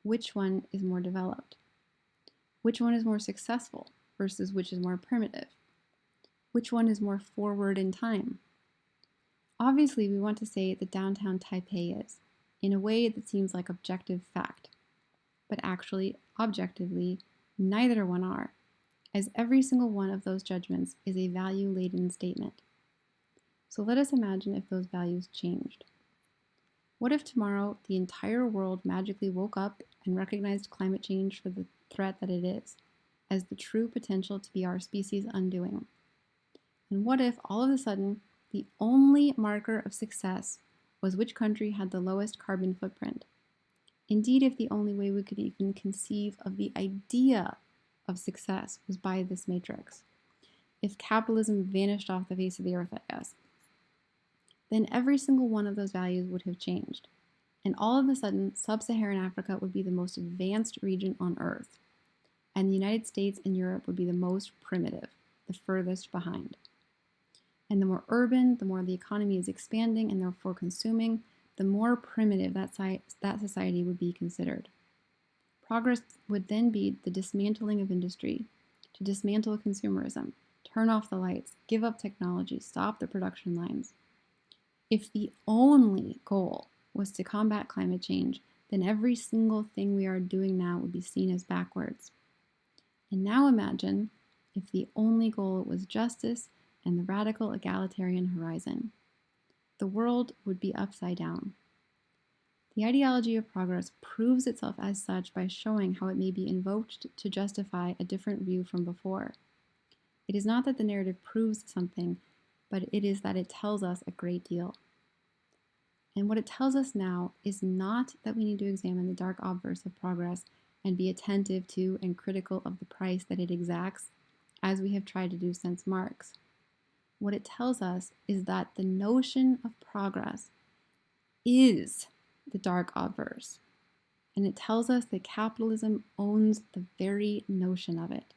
Which one is more developed? Which one is more successful versus which is more primitive? Which one is more forward in time? Obviously, we want to say that downtown Taipei is, in a way that seems like objective fact. But actually, objectively, neither one are, as every single one of those judgments is a value-laden statement. So let us imagine if those values changed. What if tomorrow the entire world magically woke up and recognized climate change for the threat that it is, as the true potential to be our species' undoing? And what if all of a sudden the only marker of success was which country had the lowest carbon footprint? Indeed, if the only way we could even conceive of the idea of success was by this matrix. if capitalism vanished off the face of the earth, I guess, then every single one of those values would have changed. And all of a sudden, sub-Saharan Africa would be the most advanced region on earth. And the United States and Europe would be the most primitive, the furthest behind. And the more urban, the more the economy is expanding and therefore consuming, the more primitive that society would be considered. Progress would then be the dismantling of industry, to dismantle consumerism, turn off the lights, give up technology, stop the production lines. If the only goal was to combat climate change, then every single thing we are doing now would be seen as backwards. And now imagine if the only goal was justice and the radical egalitarian horizon. The world would be upside down. The ideology of progress proves itself as such by showing how it may be invoked to justify a different view from before. It is not that the narrative proves something, but it is that it tells us a great deal. And what it tells us now is not that we need to examine the dark obverse of progress and be attentive to and critical of the price that it exacts, as we have tried to do since Marx. What it tells us is that the notion of progress is the dark obverse, and it tells us that capitalism owns the very notion of it.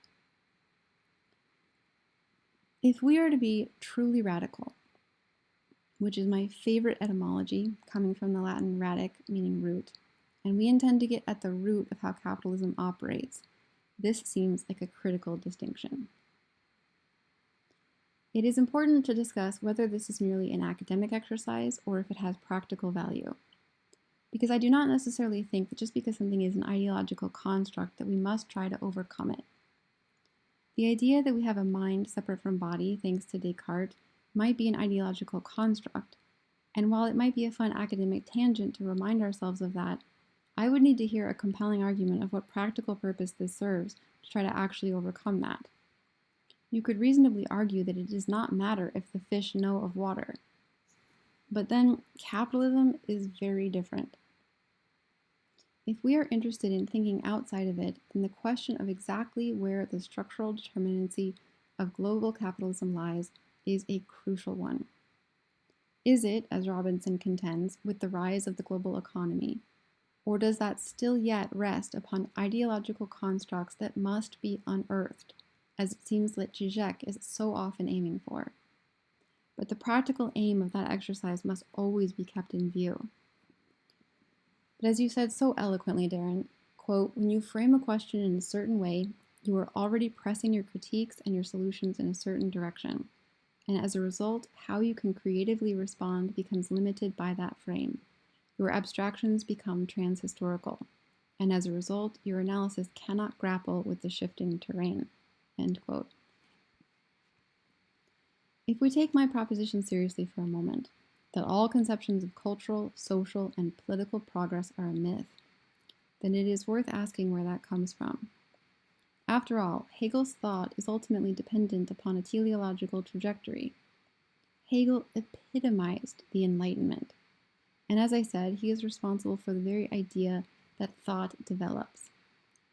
If we are to be truly radical, which is my favorite etymology, coming from the Latin radic, meaning root, and we intend to get at the root of how capitalism operates, this seems like a critical distinction. It is important to discuss whether this is merely an academic exercise or if it has practical value. Because I do not necessarily think that just because something is an ideological construct that we must try to overcome it. The idea that we have a mind separate from body, thanks to Descartes, might be an ideological construct, and while it might be a fun academic tangent to remind ourselves of that, I would need to hear a compelling argument of what practical purpose this serves to try to actually overcome that. You could reasonably argue that it does not matter if the fish know of water. But then capitalism is very different. If we are interested in thinking outside of it, then the question of exactly where the structural determinacy of global capitalism lies is a crucial one. Is it, as Robinson contends, with the rise of the global economy? Or does that still yet rest upon ideological constructs that must be unearthed, as it seems that Zizek is so often aiming for? But the practical aim of that exercise must always be kept in view. But as you said so eloquently, Darren, quote, when you frame a question in a certain way, you are already pressing your critiques and your solutions in a certain direction. And as a result, how you can creatively respond becomes limited by that frame. Your abstractions become transhistorical. And as a result, your analysis cannot grapple with the shifting terrain. End quote. If we take my proposition seriously for a moment, that all conceptions of cultural, social, and political progress are a myth, then it is worth asking where that comes from. After all, Hegel's thought is ultimately dependent upon a teleological trajectory. Hegel epitomized the Enlightenment, and as I said, he is responsible for the very idea that thought develops.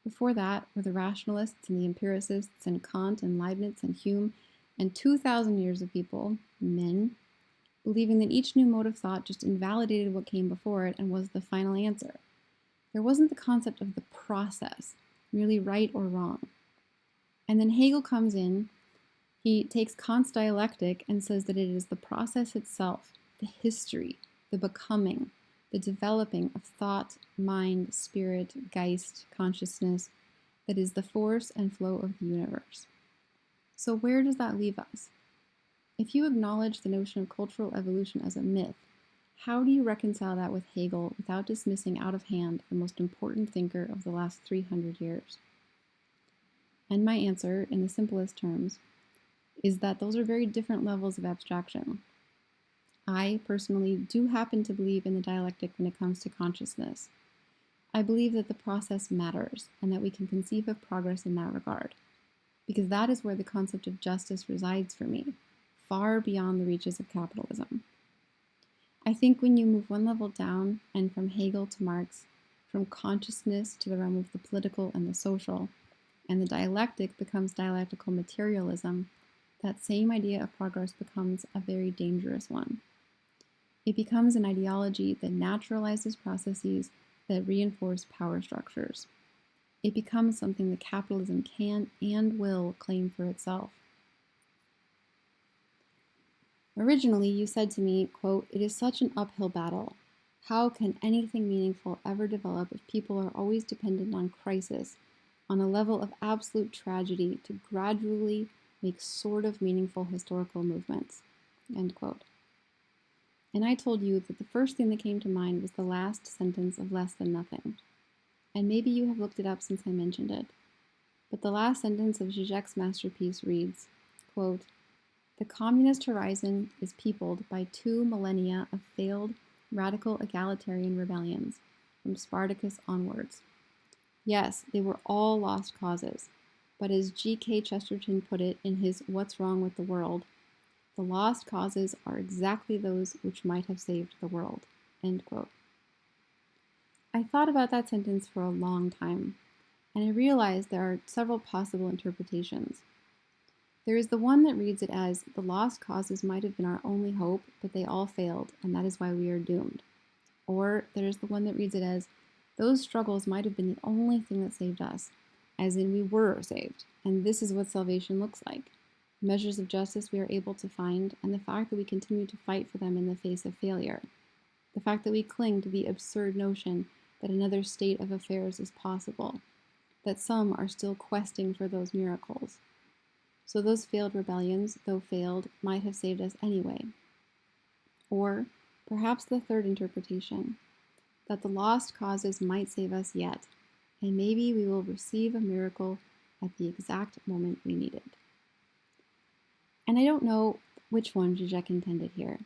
Before that were the rationalists and the empiricists and Kant and Leibniz and Hume and 2,000 years of people, men, believing that each new mode of thought just invalidated what came before it and was the final answer. There wasn't the concept of the process, merely right or wrong. And then Hegel comes in, he takes Kant's dialectic and says that it is the process itself, the history, the becoming, the developing of thought, mind, spirit, Geist, consciousness, that is the force and flow of the universe. So where does that leave us? If you acknowledge the notion of cultural evolution as a myth, how do you reconcile that with Hegel without dismissing out of hand the most important thinker of the last 300 years? And my answer, in the simplest terms, is that those are very different levels of abstraction. I, personally, do happen to believe in the dialectic when it comes to consciousness. I believe that the process matters, and that we can conceive of progress in that regard, because that is where the concept of justice resides for me, far beyond the reaches of capitalism. I think when you move one level down, and from Hegel to Marx, from consciousness to the realm of the political and the social, and the dialectic becomes dialectical materialism, that same idea of progress becomes a very dangerous one. It becomes an ideology that naturalizes processes that reinforce power structures. It becomes something that capitalism can and will claim for itself. Originally, you said to me, quote, "It is such an uphill battle. How can anything meaningful ever develop if people are always dependent on crisis, on a level of absolute tragedy to gradually make sort of meaningful historical movements?" End quote. And I told you that the first thing that came to mind was the last sentence of Less Than Nothing. And maybe you have looked it up since I mentioned it. But the last sentence of Zizek's masterpiece reads, quote, "The communist horizon is peopled by 2 millennia of failed radical egalitarian rebellions, from Spartacus onwards. Yes, they were all lost causes, but as G.K. Chesterton put it in his What's Wrong with the World, the lost causes are exactly those which might have saved the world." End quote. I thought about that sentence for a long time, and I realized there are several possible interpretations. There is the one that reads it as, the lost causes might have been our only hope, but they all failed, and that is why we are doomed. Or there is the one that reads it as, those struggles might have been the only thing that saved us, as in we were saved, and this is what salvation looks like. Measures of justice we are able to find, and the fact that we continue to fight for them in the face of failure. The fact that we cling to the absurd notion that another state of affairs is possible, that some are still questing for those miracles. So those failed rebellions, though failed, might have saved us anyway. Or perhaps the third interpretation, that the lost causes might save us yet, and maybe we will receive a miracle at the exact moment we need it. And I don't know which one Zizek intended here.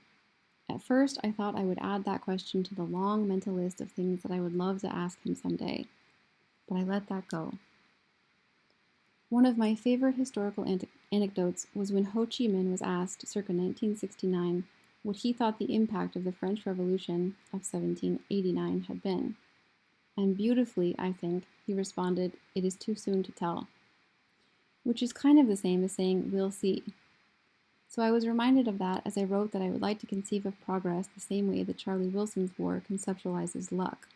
At first, I thought I would add that question to the long mental list of things that I would love to ask him someday, but I let that go. One of my favorite historical anecdotes was when Ho Chi Minh was asked, circa 1969, what he thought the impact of the French Revolution of 1789 had been. And beautifully, I think, he responded, "It is too soon to tell." Which is kind of the same as saying, "We'll see." So I was reminded of that as I wrote that I would like to conceive of progress the same way that Charlie Wilson's war conceptualizes luck.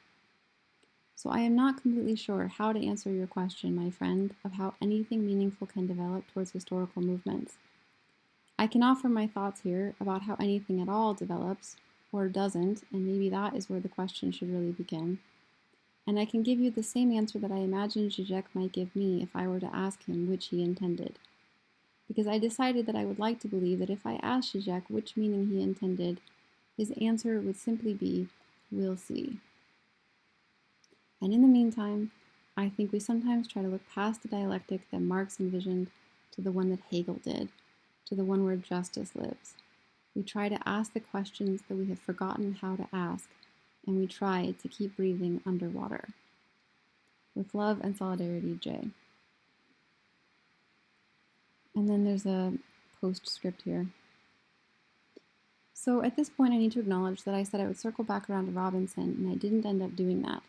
So I am not completely sure how to answer your question, my friend, of how anything meaningful can develop towards historical movements. I can offer my thoughts here about how anything at all develops, or doesn't, and maybe that is where the question should really begin. And I can give you the same answer that I imagine Zizek might give me if I were to ask him which he intended. Because I decided that I would like to believe that if I asked Zizek which meaning he intended, his answer would simply be, "We'll see." And in the meantime, I think we sometimes try to look past the dialectic that Marx envisioned to the one that Hegel did, to the one where justice lives. We try to ask the questions that we have forgotten how to ask, and we try to keep breathing underwater. With love and solidarity, Jay. And then there's a postscript here. So at this point, I need to acknowledge that I said I would circle back around to Robinson, and I didn't end up doing that.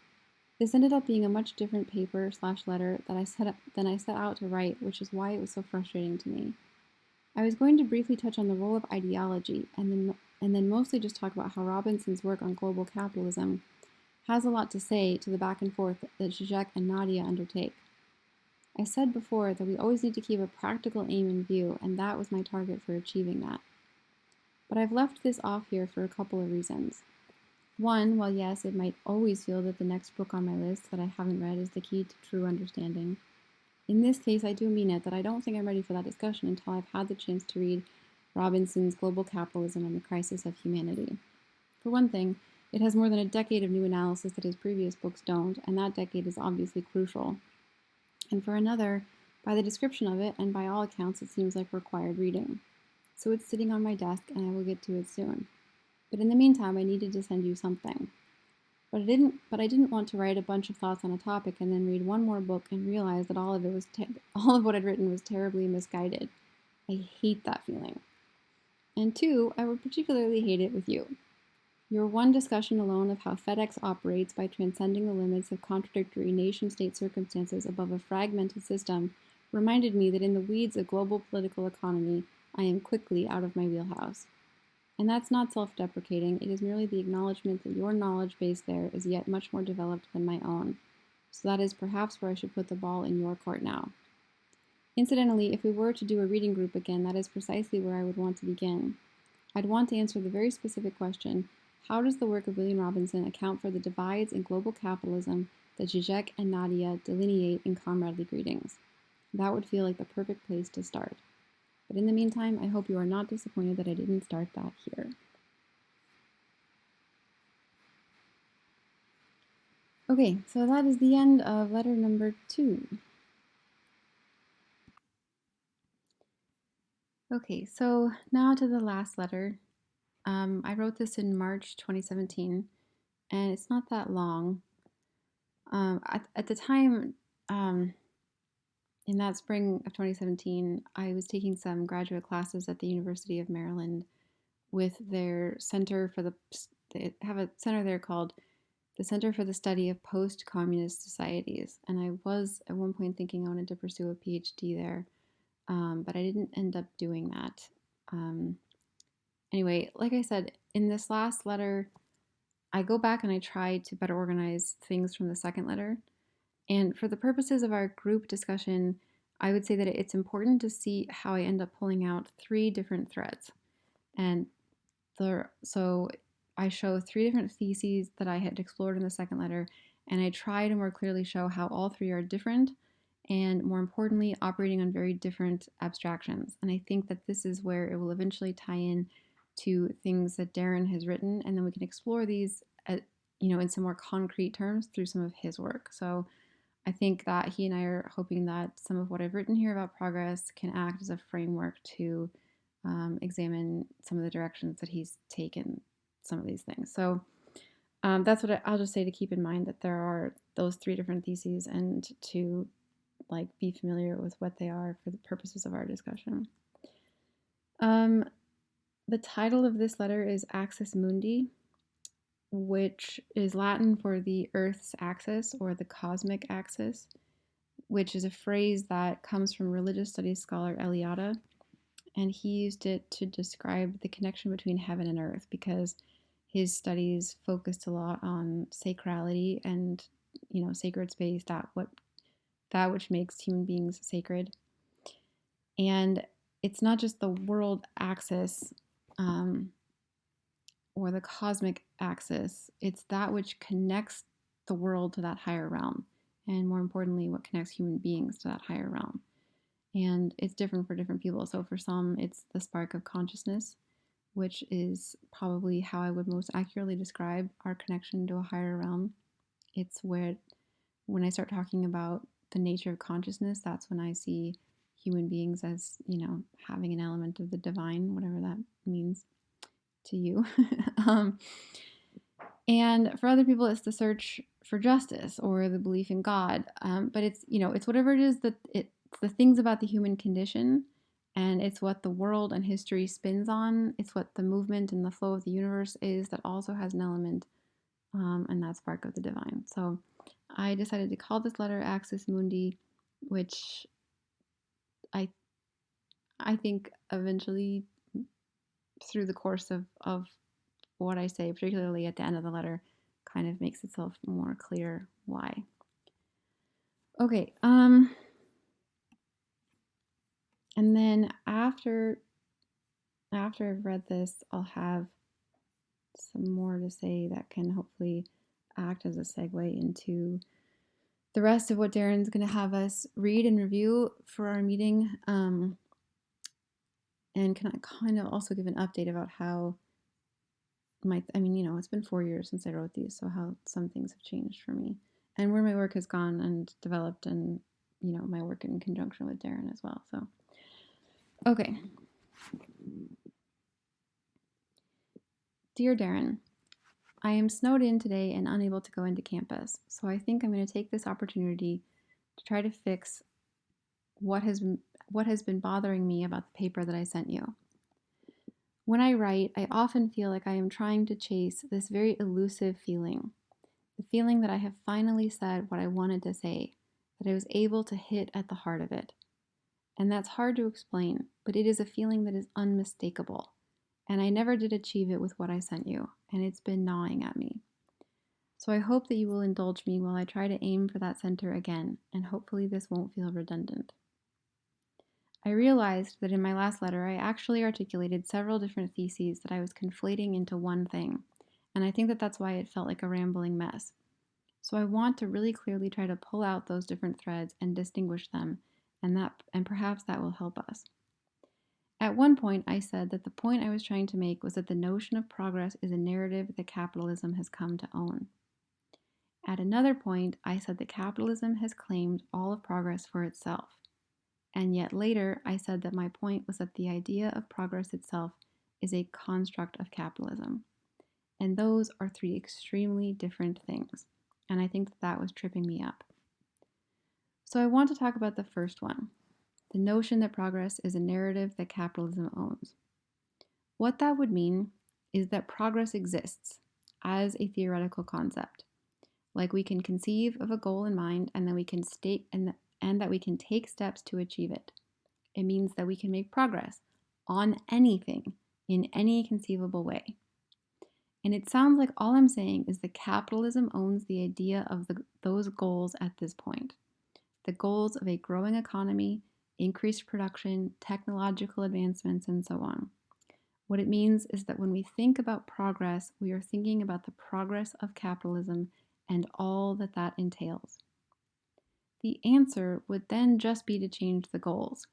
This ended up being a much different paper/letter than I set out to write, which is why it was so frustrating to me. I was going to briefly touch on the role of ideology, and then mostly just talk about how Robinson's work on global capitalism has a lot to say to the back and forth that Zizek and Nadia undertake. I said before that we always need to keep a practical aim in view, and that was my target for achieving that. But I've left this off here for a couple of reasons. One, while yes, it might always feel that the next book on my list that I haven't read is the key to true understanding. In this case, I do mean it, that I don't think I'm ready for that discussion until I've had the chance to read Robinson's Global Capitalism and the Crisis of Humanity. For one thing, it has more than a decade of new analysis that his previous books don't, and that decade is obviously crucial. And for another, by the description of it, and by all accounts, it seems like required reading. So it's sitting on my desk, and I will get to it soon. But in the meantime, I needed to send you something. But I didn't want to write a bunch of thoughts on a topic and then read one more book and realize that all of what I'd written was terribly misguided. I hate that feeling. And two, I would particularly hate it with you. Your one discussion alone of how FedEx operates by transcending the limits of contradictory nation-state circumstances above a fragmented system reminded me that in the weeds of global political economy, I am quickly out of my wheelhouse. And that's not self deprecating, it is merely the acknowledgement that your knowledge base there is yet much more developed than my own. So that is perhaps where I should put the ball in your court now. Incidentally, if we were to do a reading group again, that is precisely where I would want to begin. I'd want to answer the very specific question, how does the work of William Robinson account for the divides in global capitalism that Zizek and Nadia delineate in Comradely Greetings? That would feel like the perfect place to start. But in the meantime, I hope you are not disappointed that I didn't start that here. Okay, so that is the end of letter number 2. Okay, so now to the last letter. I wrote this in March 2017, and it's not that long. At the time, in that spring of 2017, I was taking some graduate classes at the University of Maryland with their center for they have a center there called the Center for the Study of Post-Communist Societies. And I was at one point thinking I wanted to pursue a PhD there, but I didn't end up doing that. Anyway, like I said, in this last letter, I go back and I try to better organize things from the second letter. And for the purposes of our group discussion, I would say that it's important to see how I end up pulling out 3 different threads. And so I show 3 different theses that I had explored in the second letter, and I try to more clearly show how all 3 are different and, more importantly, operating on very different abstractions. And I think that this is where it will eventually tie in to things that Darren has written, and then we can explore these in some more concrete terms through some of his work. So I think that he and I are hoping that some of what I've written here about progress can act as a framework to examine some of the directions that he's taken some of these things. So that's what I'll just say, to keep in mind that there are those 3 different theses, and to be familiar with what they are for the purposes of our discussion. The title of this letter is Axis Mundi, which is Latin for the Earth's axis or the cosmic axis, which is a phrase that comes from religious studies scholar Eliade, and he used it to describe the connection between heaven and earth because his studies focused a lot on sacrality and sacred space, that which makes human beings sacred. And it's not just the world axis or the cosmic axis, it's that which connects the world to that higher realm, and more importantly, what connects human beings to that higher realm. And it's different for different people. So for some, it's the spark of consciousness, which is probably how I would most accurately describe our connection to a higher realm. It's where, when I start talking about the nature of consciousness, that's when I see human beings as, having an element of the divine, whatever that means to you. And for other people, it's the search for justice or the belief in God. But it's whatever it is that it's the things about the human condition, and it's what the world and history spins on. It's what the movement and the flow of the universe is that also has an element, and that spark of the divine. So I decided to call this letter Axis Mundi, which I think eventually, through the course of what I say, particularly at the end of the letter, kind of makes itself more clear why. Okay, and then after I've read this, I'll have some more to say that can hopefully act as a segue into the rest of what Darren's going to have us read and review for our meeting, and can I kind of also give an update about how it's been 4 years since I wrote these, so how some things have changed for me and where my work has gone and developed, and my work in conjunction with Darren as well. So okay. Dear Darren, I am snowed in today and unable to go into campus, so I think I'm going to take this opportunity to try to fix what has been bothering me about the paper that I sent you. When I write, I often feel like I am trying to chase this very elusive feeling, the feeling that I have finally said what I wanted to say, that I was able to hit at the heart of it. And that's hard to explain, but it is a feeling that is unmistakable. And I never did achieve it with what I sent you, and it's been gnawing at me. So I hope that you will indulge me while I try to aim for that center again, and hopefully this won't feel redundant. I realized that in my last letter, I actually articulated several different theses that I was conflating into one thing, and I think that that's why it felt like a rambling mess. So I want to really clearly try to pull out those different threads and distinguish them, and perhaps that will help us. At one point, I said that the point I was trying to make was that the notion of progress is a narrative that capitalism has come to own. At another point, I said that capitalism has claimed all of progress for itself. And yet later, I said that my point was that the idea of progress itself is a construct of capitalism. And those are three extremely different things. And I think that was tripping me up. So I want to talk about the first one, the notion that progress is a narrative that capitalism owns. What that would mean is that progress exists as a theoretical concept. Like we can conceive of a goal in mind and then we can state and that we can take steps to achieve it. It means that we can make progress on anything in any conceivable way. And it sounds like all I'm saying is that capitalism owns the idea of those goals at this point. The goals of a growing economy, increased production, technological advancements, and so on. What it means is that when we think about progress, we are thinking about the progress of capitalism and all that that entails. The answer would then just be to change the goals,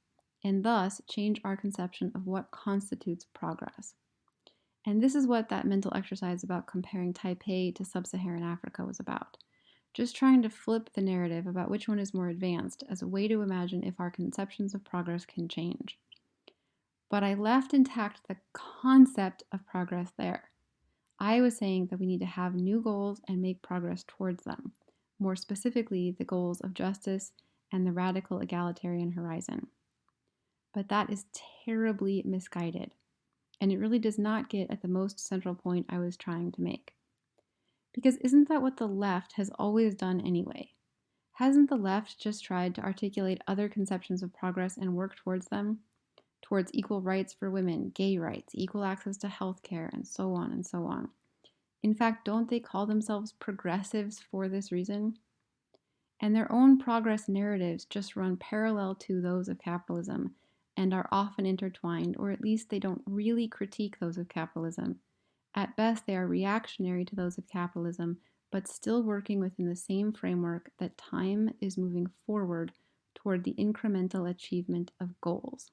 and thus change our conception of what constitutes progress. And this is what that mental exercise about comparing Taipei to sub-Saharan Africa was about. Just trying to flip the narrative about which one is more advanced as a way to imagine if our conceptions of progress can change. But I left intact the concept of progress there. I was saying that we need to have new goals and make progress towards them, more specifically the goals of justice and the radical egalitarian horizon. But that is terribly misguided, and it really does not get at the most central point I was trying to make. Because isn't that what the left has always done anyway? Hasn't the left just tried to articulate other conceptions of progress and work towards them? Towards equal rights for women, gay rights, equal access to health care, and so on and so on. In fact, don't they call themselves progressives for this reason? And their own progress narratives just run parallel to those of capitalism and are often intertwined, or at least they don't really critique those of capitalism. At best, they are reactionary to those of capitalism, but still working within the same framework that time is moving forward toward the incremental achievement of goals.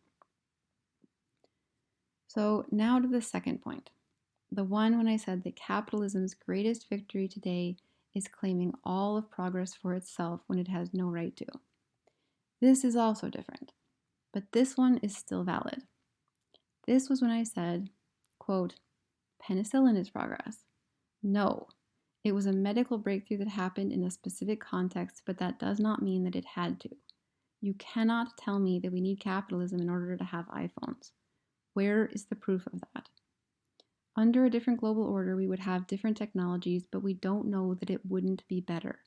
So now to the second point, the one when I said that capitalism's greatest victory today is claiming all of progress for itself when it has no right to. This is also different, but this one is still valid. This was when I said, quote, penicillin is progress. No, it was a medical breakthrough that happened in a specific context, but that does not mean that it had to. You cannot tell me that we need capitalism in order to have iPhones. Where is the proof of that? Under a different global order, we would have different technologies, but we don't know that it wouldn't be better.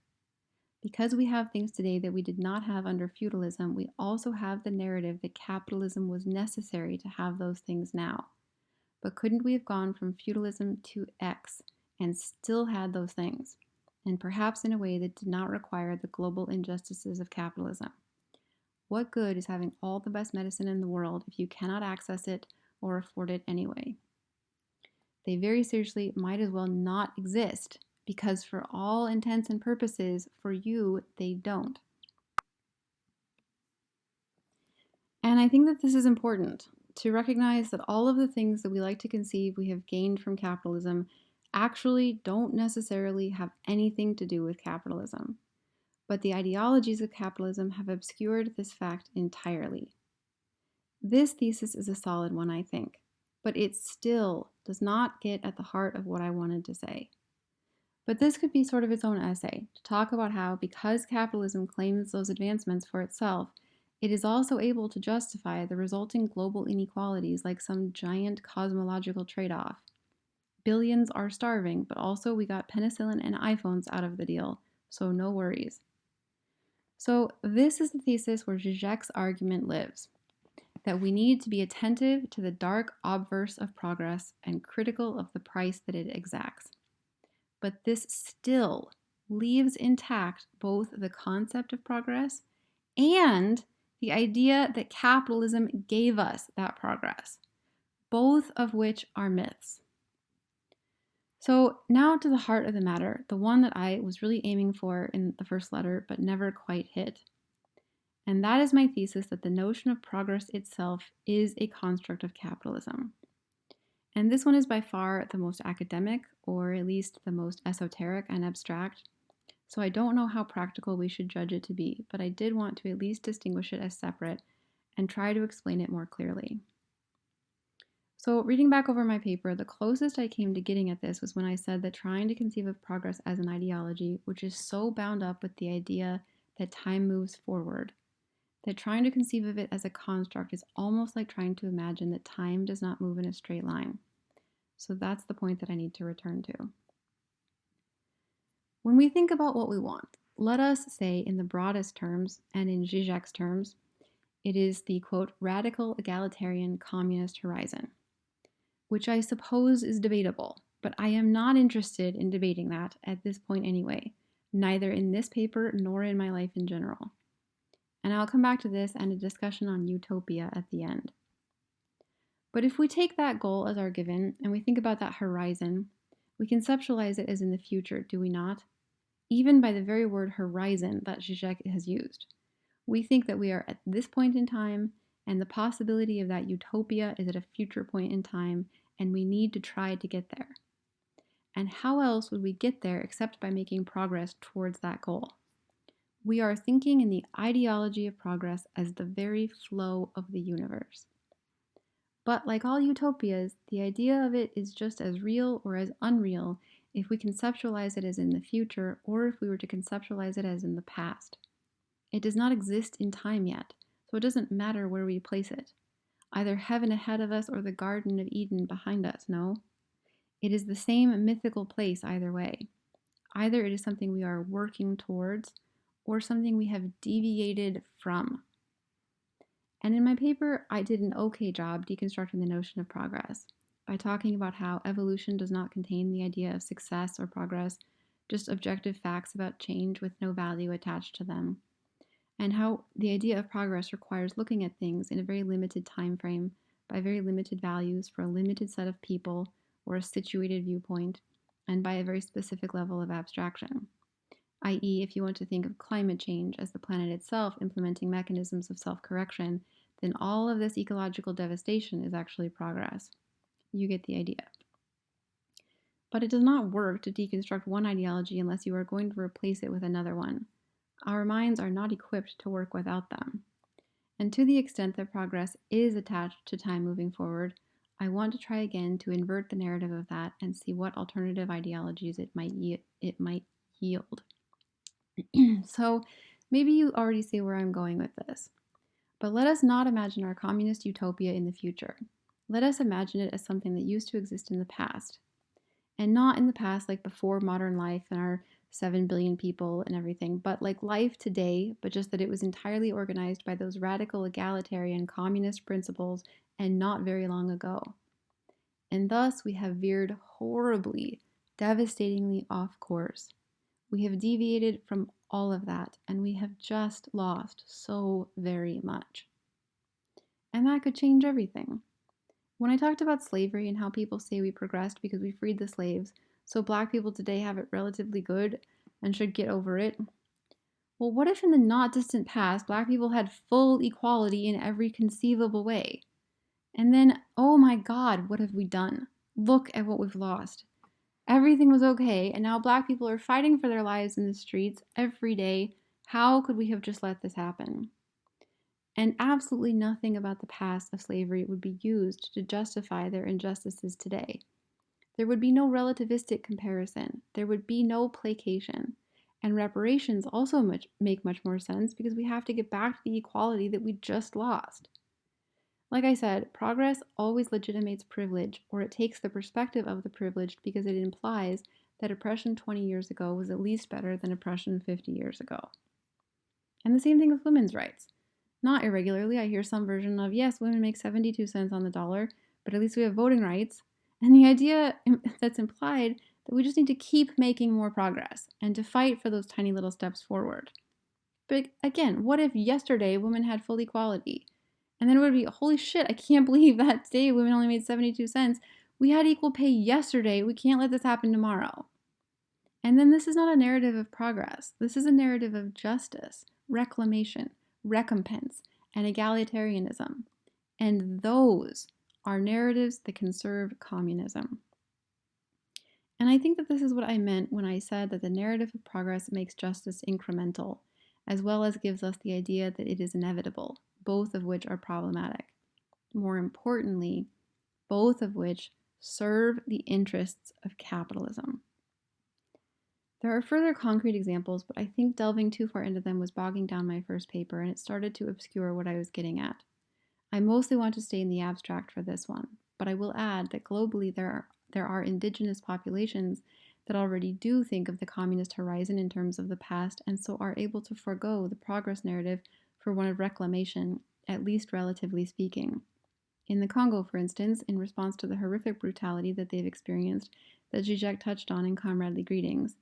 Because we have things today that we did not have under feudalism, we also have the narrative that capitalism was necessary to have those things now. But couldn't we have gone from feudalism to X and still had those things, and perhaps in a way that did not require the global injustices of capitalism? What good is having all the best medicine in the world if you cannot access it or afford it anyway? They very seriously might as well not exist, because for all intents and purposes, for you, they don't. And I think that this is important, to recognize that all of the things that we like to conceive we have gained from capitalism actually don't necessarily have anything to do with capitalism. But the ideologies of capitalism have obscured this fact entirely. This thesis is a solid one, I think, but it still does not get at the heart of what I wanted to say. But this could be sort of its own essay, to talk about how, because capitalism claims those advancements for itself, it is also able to justify the resulting global inequalities like some giant cosmological trade-off. Billions are starving, but also we got penicillin and iPhones out of the deal, so no worries. So this is the thesis where Zizek's argument lives, that we need to be attentive to the dark obverse of progress and critical of the price that it exacts. But this still leaves intact both the concept of progress and the idea that capitalism gave us that progress, both of which are myths. So now to the heart of the matter, the one that I was really aiming for in the first letter but never quite hit. And that is my thesis that the notion of progress itself is a construct of capitalism. And this one is by far the most academic, or at least the most esoteric and abstract. So I don't know how practical we should judge it to be, but I did want to at least distinguish it as separate and try to explain it more clearly. So reading back over my paper, the closest I came to getting at this was when I said that trying to conceive of progress as an ideology, which is so bound up with the idea that time moves forward, that trying to conceive of it as a construct is almost like trying to imagine that time does not move in a straight line. So that's the point that I need to return to. When we think about what we want, let us say in the broadest terms, and in Zizek's terms, it is the, quote, radical egalitarian communist horizon, which I suppose is debatable, but I am not interested in debating that at this point anyway, neither in this paper nor in my life in general. And I'll come back to this and a discussion on utopia at the end. But if we take that goal as our given and we think about that horizon, we conceptualize it as in the future, do we not? Even by the very word horizon that Zizek has used. We think that we are at this point in time, and the possibility of that utopia is at a future point in time, and we need to try to get there. And how else would we get there except by making progress towards that goal? We are thinking in the ideology of progress as the very flow of the universe. But like all utopias, the idea of it is just as real or as unreal if we conceptualize it as in the future or if we were to conceptualize it as in the past. It does not exist in time yet, so it doesn't matter where we place it. Either heaven ahead of us or the Garden of Eden behind us, no. It is the same mythical place either way. Either it is something we are working towards or something we have deviated from. And in my paper, I did an okay job deconstructing the notion of progress by talking about how evolution does not contain the idea of success or progress, just objective facts about change with no value attached to them, and how the idea of progress requires looking at things in a very limited time frame by very limited values for a limited set of people or a situated viewpoint, and by a very specific level of abstraction. I.e., if you want to think of climate change as the planet itself implementing mechanisms of self-correction, then all of this ecological devastation is actually progress. You get the idea. But it does not work to deconstruct one ideology unless you are going to replace it with another one. Our minds are not equipped to work without them. And to the extent that progress is attached to time moving forward, I want to try again to invert the narrative of that and see what alternative ideologies it might yield. So maybe you already see where I'm going with this. But let us not imagine our communist utopia in the future. Let us imagine it as something that used to exist in the past. And not in the past like before modern life and our 7 billion people and everything, but like life today, but just that it was entirely organized by those radical egalitarian communist principles and not very long ago. And thus we have veered horribly, devastatingly off course. We have deviated from all of that, and we have just lost so very much. And that could change everything. When I talked about slavery and how people say we progressed because we freed the slaves, so black people today have it relatively good and should get over it. Well, what if in the not distant past, black people had full equality in every conceivable way? And then, oh my God, what have we done? Look at what we've lost. Everything was okay, and now black people are fighting for their lives in the streets every day. How could we have just let this happen? And absolutely nothing about the past of slavery would be used to justify their injustices today. There would be no relativistic comparison. There would be no placation. And reparations also make much more sense because we have to get back to the equality that we just lost. Like I said, progress always legitimates privilege, or it takes the perspective of the privileged because it implies that oppression 20 years ago was at least better than oppression 50 years ago. And the same thing with women's rights. Not irregularly, I hear some version of, yes, women make 72 cents on the dollar, but at least we have voting rights. And the idea that's implied that we just need to keep making more progress and to fight for those tiny little steps forward. But again, what if yesterday women had full equality? And then it would be, holy shit, I can't believe that today women only made 72 cents. We had equal pay yesterday. We can't let this happen tomorrow. And then this is not a narrative of progress. This is a narrative of justice, reclamation, recompense, and egalitarianism. And those are narratives that can serve communism. And I think that this is what I meant when I said that the narrative of progress makes justice incremental, as well as gives us the idea that it is inevitable, both of which are problematic. More importantly, both of which serve the interests of capitalism. There are further concrete examples, but I think delving too far into them was bogging down my first paper, and it started to obscure what I was getting at. I mostly want to stay in the abstract for this one, but I will add that globally there are indigenous populations that already do think of the communist horizon in terms of the past and so are able to forego the progress narrative for one of reclamation, at least relatively speaking. In the Congo, for instance, in response to the horrific brutality that they've experienced that Zizek touched on in Comradely Greetings,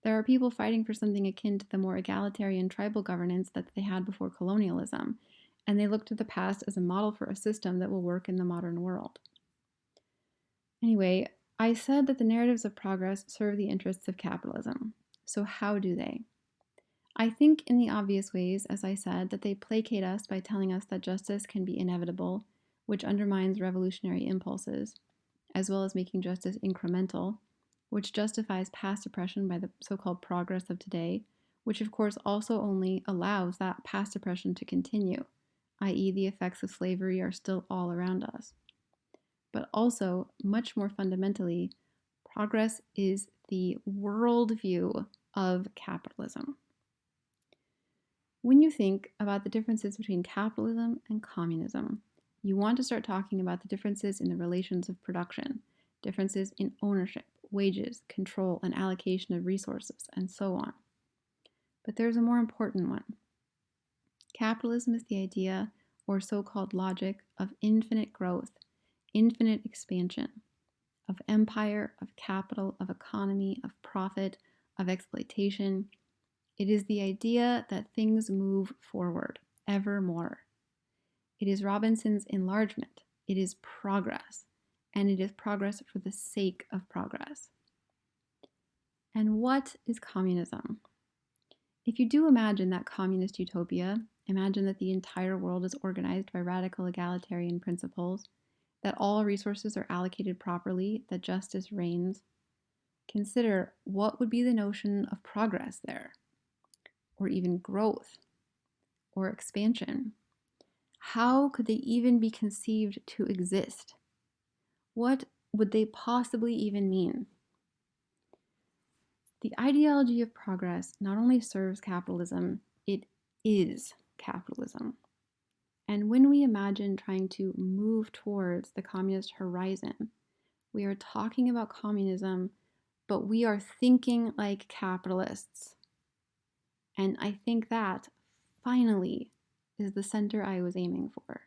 there are people fighting for something akin to the more egalitarian tribal governance that they had before colonialism, and they look to the past as a model for a system that will work in the modern world. Anyway, I said that the narratives of progress serve the interests of capitalism. So how do they? I think in the obvious ways, as I said, that they placate us by telling us that justice can be inevitable, which undermines revolutionary impulses, as well as making justice incremental, which justifies past oppression by the so-called progress of today, which of course also only allows that past oppression to continue, i.e. the effects of slavery are still all around us. But also, much more fundamentally, progress is the worldview of capitalism. When you think about the differences between capitalism and communism, you want to start talking about the differences in the relations of production, differences in ownership, wages, control, and allocation of resources, and so on. But there's a more important one. Capitalism is the idea, or so-called logic, of infinite growth, infinite expansion, of empire, of capital, of economy, of profit, of exploitation. It is the idea that things move forward ever more. It is Robinson's enlargement. It is progress. And it is progress for the sake of progress. And what is communism? If you do imagine that communist utopia, imagine that the entire world is organized by radical egalitarian principles, that all resources are allocated properly, that justice reigns. Consider what would be the notion of progress there, or even growth, or expansion. How could they even be conceived to exist? What would they possibly even mean? The ideology of progress not only serves capitalism, it is capitalism. And when we imagine trying to move towards the communist horizon, we are talking about communism, but we are thinking like capitalists. And I think that, finally, is the center I was aiming for.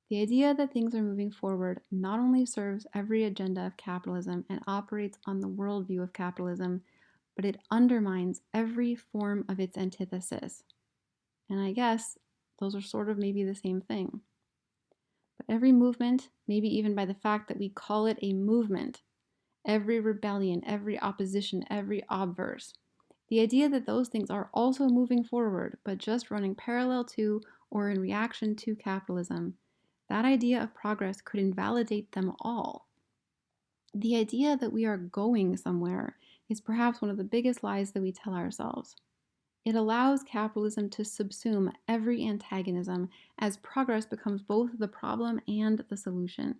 The idea that things are moving forward not only serves every agenda of capitalism and operates on the worldview of capitalism, but it undermines every form of its antithesis. And I guess those are sort of maybe the same thing. But every movement, maybe even by the fact that we call it a movement, every rebellion, every opposition, every obverse, the idea that those things are also moving forward, but just running parallel to or in reaction to capitalism, that idea of progress could invalidate them all. The idea that we are going somewhere is perhaps one of the biggest lies that we tell ourselves. It allows capitalism to subsume every antagonism as progress becomes both the problem and the solution.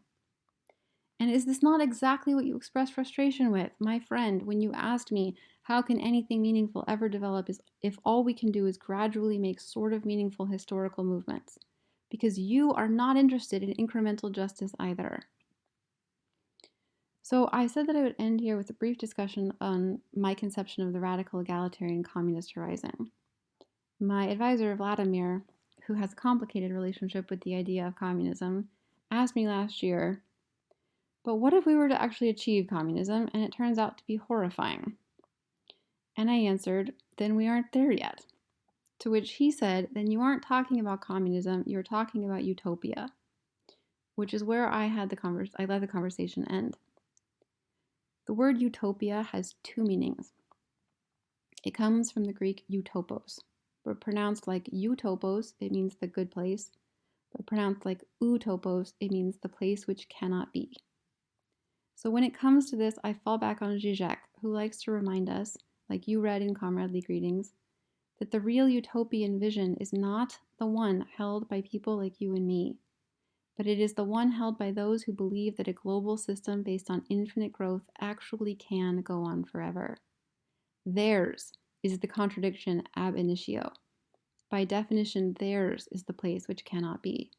And is this not exactly what you expressed frustration with, my friend, when you asked me, how can anything meaningful ever develop if all we can do is gradually make sort of meaningful historical movements? Because you are not interested in incremental justice either. So I said that I would end here with a brief discussion on my conception of the radical egalitarian communist horizon. My advisor, Vladimir, who has a complicated relationship with the idea of communism, asked me last year, but what if we were to actually achieve communism and it turns out to be horrifying? And I answered, then we aren't there yet. To which he said, then you aren't talking about communism, you're talking about utopia, which is where I let the conversation end. The word utopia has two meanings. It comes from the Greek utopos, but pronounced like utopos, it means the good place, but pronounced like utopos, it means the place which cannot be. So when it comes to this, I fall back on Zizek, who likes to remind us, like you read in Comradely Greetings, that the real utopian vision is not the one held by people like you and me, but it is the one held by those who believe that a global system based on infinite growth actually can go on forever. Theirs is the contradiction ab initio. By definition, theirs is the place which cannot be.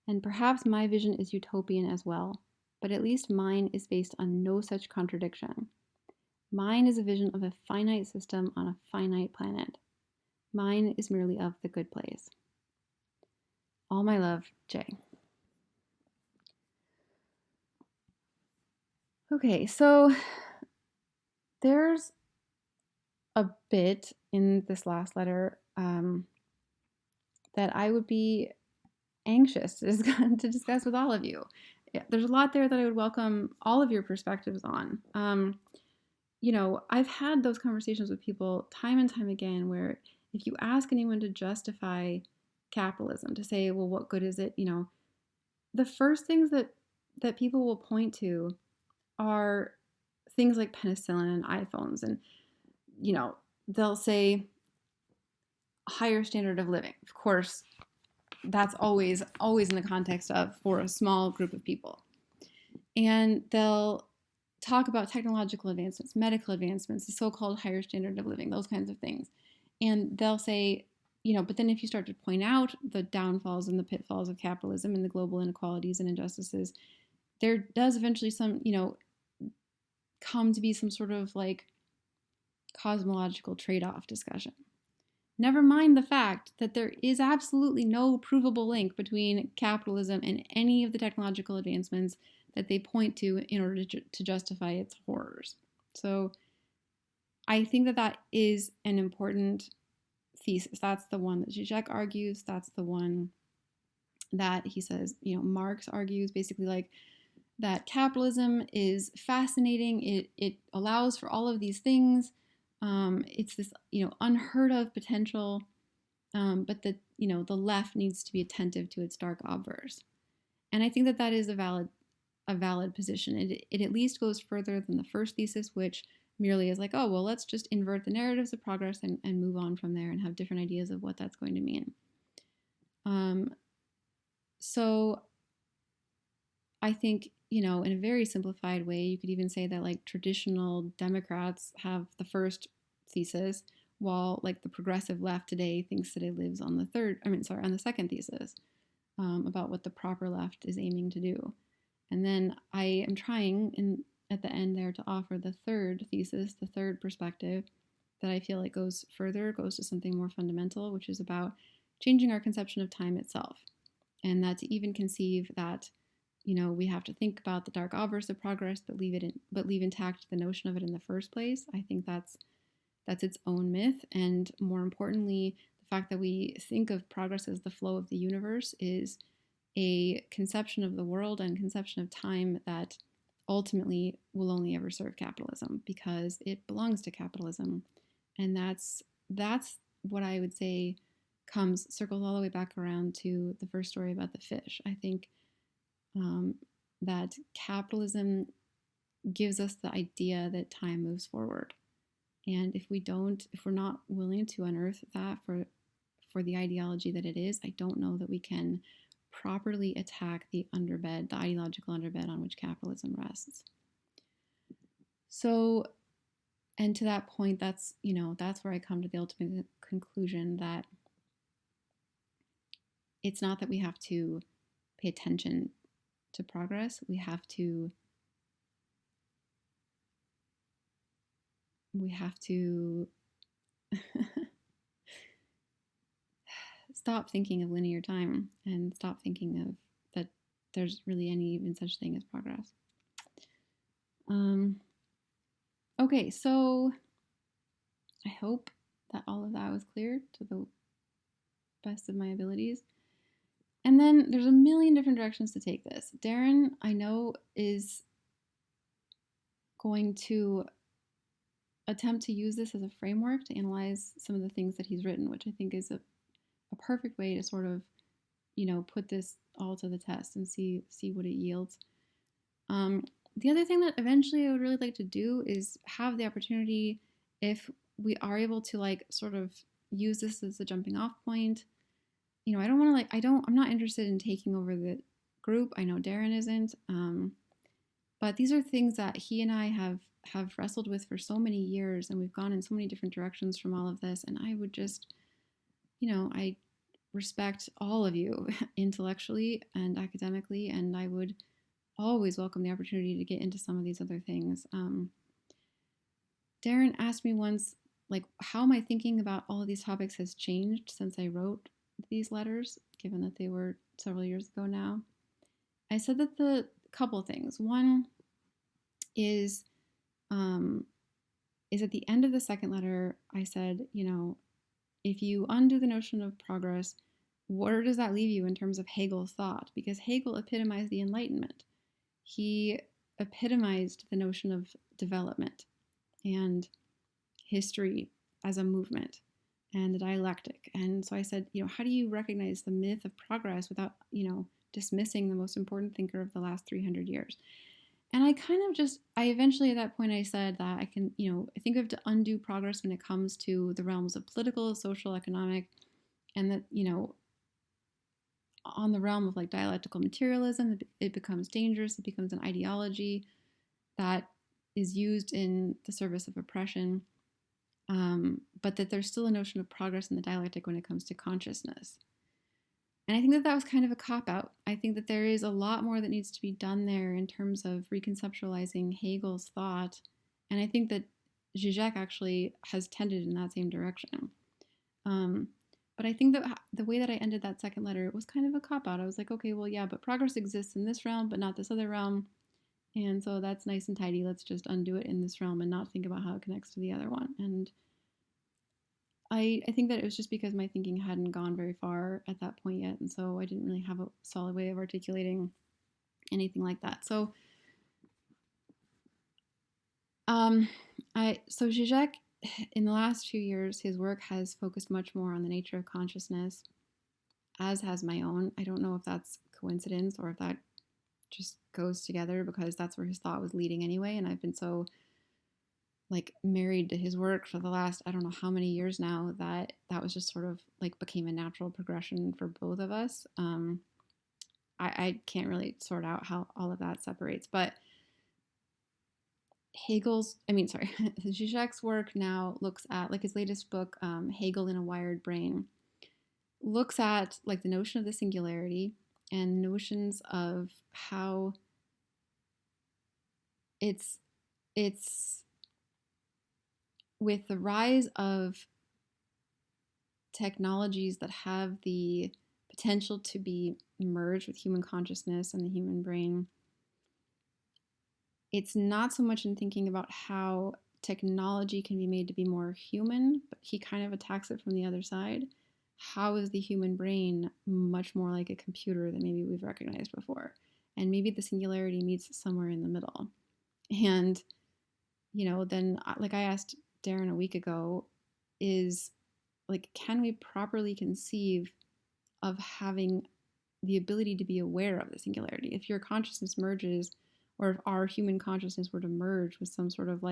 And perhaps my vision is utopian as well, but at least mine is based on no such contradiction. Mine is a vision of a finite system on a finite planet. Mine is merely of the good place. All my love, Jay. Okay, so there's a bit in this last letter that I would be anxious to discuss with all of you. Yeah, there's a lot there that I would welcome all of your perspectives on. I've had those conversations with people time and time again where if you ask anyone to justify capitalism, to say, well, what good is it? The first things that people will point to are things like penicillin and iPhones, and they'll say higher standard of living. Of course, that's always in the context of for a small group of people. And they'll talk about technological advancements, medical advancements, the so-called higher standard of living, those kinds of things. And they'll say, but then if you start to point out the downfalls and the pitfalls of capitalism and the global inequalities and injustices, there does eventually come to be some sort of like cosmological trade-off discussion. Never mind the fact that there is absolutely no provable link between capitalism and any of the technological advancements that they point to in order to justify its horrors. So I think that is an important thesis. That's the one that Zizek argues. That's the one that he says, Marx argues, basically like that capitalism is fascinating. It allows for all of these things. It's this, unheard of potential, but the left needs to be attentive to its dark obverse. And I think that is a valid position. It at least goes further than the first thesis, which merely is like, oh, well, let's just invert the narratives of progress and move on from there and have different ideas of what that's going to mean. So I think, in a very simplified way, you could even say that like traditional Democrats have the first thesis, while like the progressive left today thinks that it lives on the second thesis about what the proper left is aiming to do. And then I am trying at the end there to offer the third thesis, the third perspective that I feel like goes to something more fundamental, which is about changing our conception of time itself. And that to even conceive that, we have to think about the dark obverse of progress, but leave intact the notion of it in the first place. I think that's its own myth. And more importantly, the fact that we think of progress as the flow of the universe is a conception of the world and conception of time that ultimately will only ever serve capitalism because it belongs to capitalism. And that's what I would say circles all the way back around to the first story about the fish. I think that capitalism gives us the idea that time moves forward. And if we're not willing to unearth that for the ideology that it is, I don't know that we can properly attack the ideological underbed on which capitalism rests. So, and to that point, that's where I come to the ultimate conclusion that it's not that we have to pay attention to progress. We have to stop thinking of linear time and stop thinking of that there's really any even such thing as progress. Okay, so I hope that all of that was clear to the best of my abilities. And then there's a million different directions to take this. Darren, I know, is going to attempt to use this as a framework to analyze some of the things that he's written, which I think is a perfect way to sort of, put this all to the test and see what it yields. The other thing that eventually I would really like to do is have the opportunity, if we are able to sort of use this as a jumping off point. I don't want to I'm not interested in taking over the group. I know Darren isn't. But these are things that he and I have wrestled with for so many years, and we've gone in so many different directions from all of this. And I would just, I respect all of you intellectually and academically, and I would always welcome the opportunity to get into some of these other things. Darren asked me once, how my thinking about all of these topics has changed since I wrote these letters, given that they were several years ago now. I said that the couple things. One is at the end of the second letter, I said, if you undo the notion of progress, where does that leave you in terms of Hegel's thought? Because Hegel epitomized the Enlightenment. He epitomized the notion of development and history as a movement and the dialectic. And so I said, how do you recognize the myth of progress without, dismissing the most important thinker of the last 300 years? And I eventually at that point I said that I can, I think we have to undo progress when it comes to the realms of political, social, economic, and that, on the realm of dialectical materialism, it becomes dangerous. It becomes an ideology that is used in the service of oppression. But that there's still a notion of progress in the dialectic when it comes to consciousness. And I think that was kind of a cop-out. I think that there is a lot more that needs to be done there in terms of reconceptualizing Hegel's thought. And I think that Zizek actually has tended in that same direction. But I think that the way that I ended that second letter was kind of a cop-out. I was like, okay, well, yeah, but progress exists in this realm, but not this other realm. And so that's nice and tidy. Let's just undo it in this realm and not think about how it connects to the other one. And I think that it was just because my thinking hadn't gone very far at that point yet. And so I didn't really have a solid way of articulating anything like that. So, so Zizek, in the last few years, his work has focused much more on the nature of consciousness, as has my own. I don't know if that's coincidence or if that just goes together, because that's where his thought was leading anyway. And I've been so married to his work for the last, I don't know how many years now, that was just sort of became a natural progression for both of us. I can't really sort out how all of that separates, but Zizek's work now looks at, his latest book, Hegel in a Wired Brain, looks at the notion of the singularity and notions of how it's with the rise of technologies that have the potential to be merged with human consciousness and the human brain, it's not so much in thinking about how technology can be made to be more human, but he kind of attacks it from the other side. How is the human brain much more like a computer than maybe we've recognized before? And maybe the singularity meets somewhere in the middle. And, then I asked Darren a week ago, is can we properly conceive of having the ability to be aware of the singularity? If your consciousness merges, or if our human consciousness were to merge with some sort of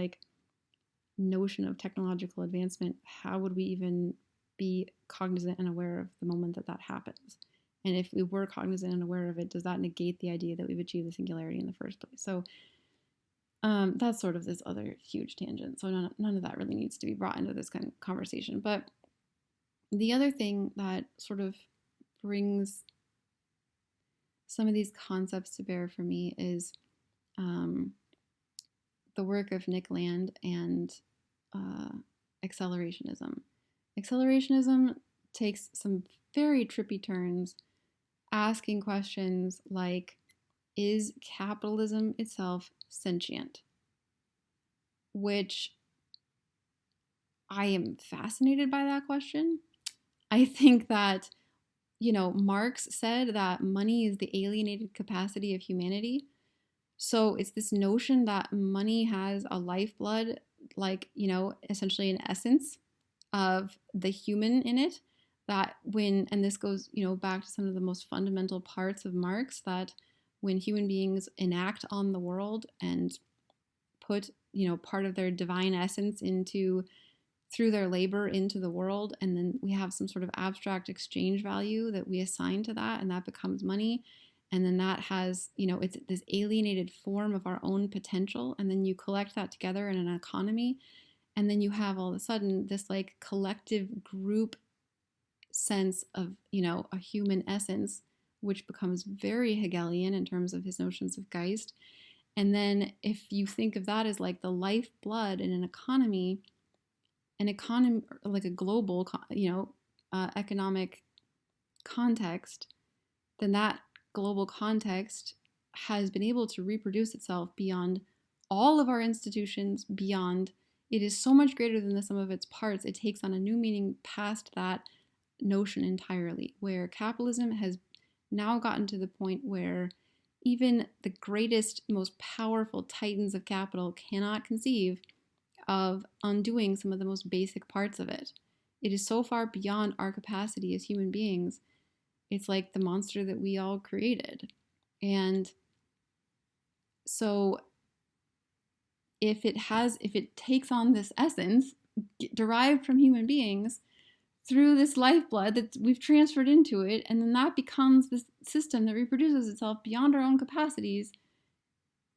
notion of technological advancement, how would we even be cognizant and aware of the moment that happens? And if we were cognizant and aware of it, does that negate the idea that we've achieved the singularity in the first place? So that's sort of this other huge tangent. So none of that really needs to be brought into this kind of conversation. But the other thing that sort of brings some of these concepts to bear for me is the work of Nick Land and accelerationism. Accelerationism takes some very trippy turns, asking questions like, is capitalism itself sentient? Which I am fascinated by that question. I think that, Marx said that money is the alienated capacity of humanity. So it's this notion that money has a lifeblood, like, essentially an essence of the human in it. That and this goes, back to some of the most fundamental parts of Marx, that when human beings enact on the world and put, part of their divine essence through their labor into the world, and then we have some sort of abstract exchange value that we assign to that, and that becomes money. And then that has, it's this alienated form of our own potential, and then you collect that together in an economy, and then you have all of a sudden this like collective group sense of, a human essence, which becomes very Hegelian in terms of his notions of Geist. And then if you think of that as like the lifeblood in an economy like a global, economic context, then that global context has been able to reproduce itself beyond all of our institutions, beyond, it is so much greater than the sum of its parts. It takes on a new meaning past that notion entirely, where capitalism has now gotten to the point where even the greatest, most powerful titans of capital cannot conceive of undoing some of the most basic parts of it. It is so far beyond our capacity as human beings. It's like the monster that we all created. And so if it takes on this essence derived from human beings through this lifeblood that we've transferred into it, and then that becomes this system that reproduces itself beyond our own capacities,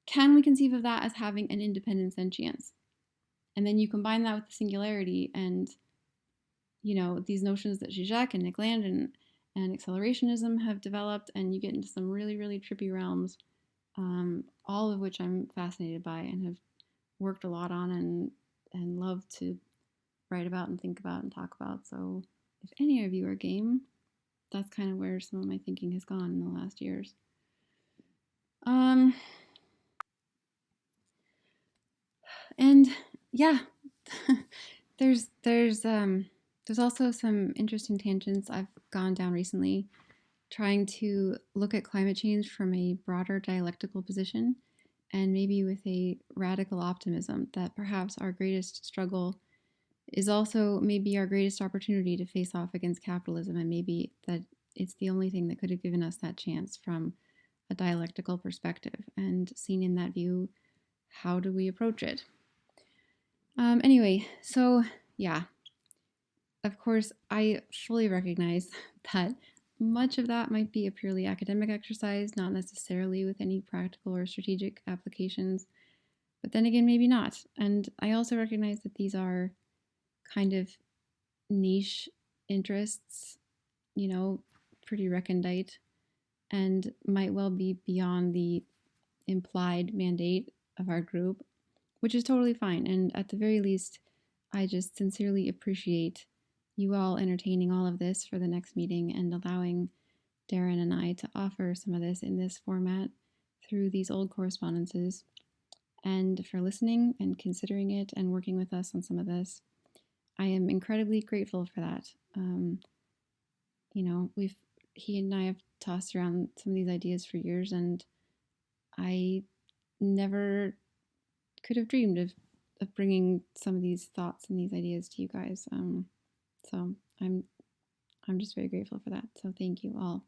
can we conceive of that as having an independent sentience? And then you combine that with the singularity and, these notions that Zizek and Nick Land and accelerationism have developed, and you get into some really, really trippy realms, all of which I'm fascinated by and have worked a lot on and love to write about and think about and talk about. So if any of you are game, that's kind of where some of my thinking has gone in the last years. And yeah, there's also some interesting tangents I've gone down recently, trying to look at climate change from a broader dialectical position, and maybe with a radical optimism that perhaps our greatest struggle is also maybe our greatest opportunity to face off against capitalism, and maybe that it's the only thing that could have given us that chance from a dialectical perspective. And seen in that view, how do we approach it? Anyway, so yeah, of course, I fully recognize that much of that might be a purely academic exercise, not necessarily with any practical or strategic applications. But then again, maybe not. And I also recognize that these are kind of niche interests, pretty recondite, and might well be beyond the implied mandate of our group, which is totally fine. And at the very least, I just sincerely appreciate you all entertaining all of this for the next meeting and allowing Darren and I to offer some of this in this format through these old correspondences, and for listening and considering it and working with us on some of this. I am incredibly grateful for that. He and I have tossed around some of these ideas for years, and I never could have dreamed of bringing some of these thoughts and these ideas to you guys. So I'm just very grateful for that. So thank you all.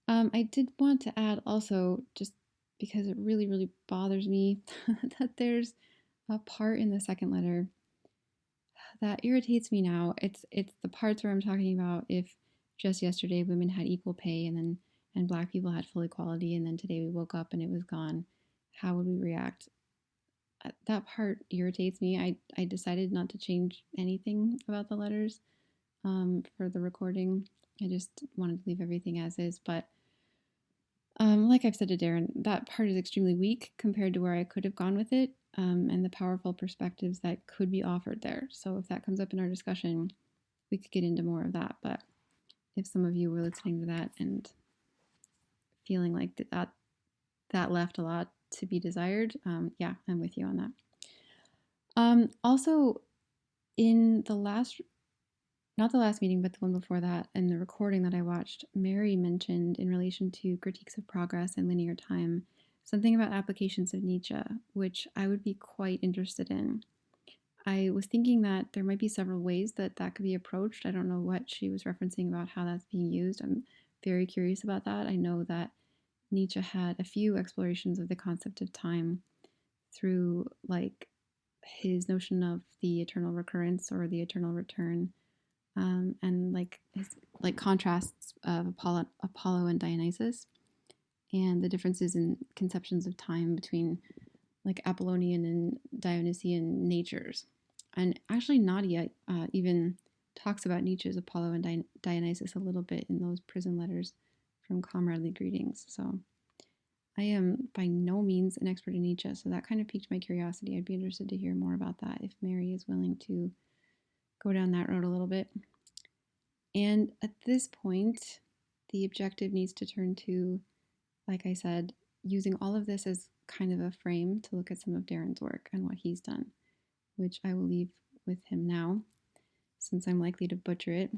I did want to add also, just because it really, really bothers me, that there's a part in the second letter that irritates me now. It's the parts where I'm talking about if just yesterday women had equal pay and Black people had full equality, and then today we woke up and it was gone, how would we react? That part irritates me. I decided not to change anything about the letters for the recording. I just wanted to leave everything as is. But like I've said to Darren, that part is extremely weak compared to where I could have gone with it, and the powerful perspectives that could be offered there. So if that comes up in our discussion, we could get into more of that. But if some of you were listening to that and feeling like that left a lot to be desired, yeah, I'm with you on that. Also, in the last, not the last meeting, but the one before that, and the recording that I watched, Mary mentioned in relation to critiques of progress and linear time something about applications of Nietzsche, which I would be quite interested in. I was thinking that there might be several ways that that could be approached. I don't know what she was referencing about how that's being used. I'm very curious about that. I know that Nietzsche had a few explorations of the concept of time through like his notion of the eternal recurrence or the eternal return, and like his like contrasts of Apollo and Dionysus, and the differences in conceptions of time between like Apollonian and Dionysian natures. And actually, Nadia even talks about Nietzsche's Apollo and Dionysus a little bit in those prison letters from Comradely Greetings. So I am by no means an expert in Nietzsche, so that kind of piqued my curiosity. I'd be interested to hear more about that if Mary is willing to go down that road a little bit. And at this point, the objective needs to turn to, like I said, using all of this as kind of a frame to look at some of Darren's work and what he's done, which I will leave with him now, since I'm likely to butcher it.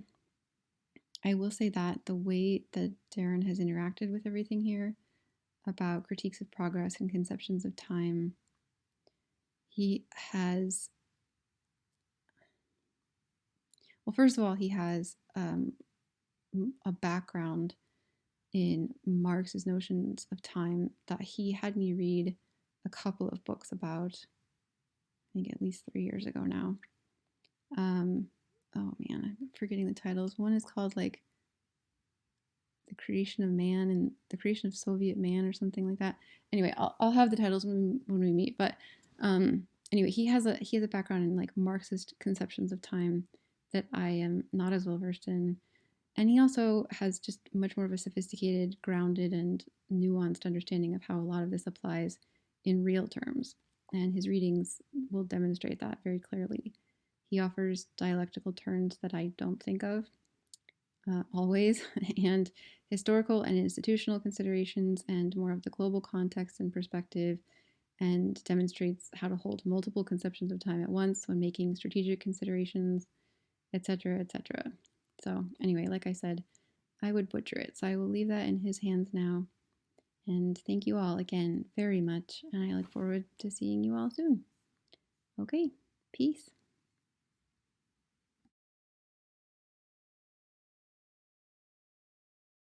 I will say that the way that Darren has interacted with everything here about critiques of progress and conceptions of time, he has, well, first of all, he has a background in Marx's notions of time that he had me read a couple of books about, I think at least 3 years ago now. Oh man, I'm forgetting the titles. One is called like The Creation of Man and The Creation of Soviet Man or something like that. Anyway, I'll have the titles when we meet. But anyway, he has a background in like Marxist conceptions of time that I am not as well versed in. And he also has just much more of a sophisticated, grounded, and nuanced understanding of how a lot of this applies in real terms. And his readings will demonstrate that very clearly. He offers dialectical turns that I don't think of always, and historical and institutional considerations, and more of the global context and perspective, and demonstrates how to hold multiple conceptions of time at once when making strategic considerations, etc., etc. So, anyway, like I said, I would butcher it. So I will leave that in his hands now. And thank you all again very much. And I look forward to seeing you all soon. Okay, peace.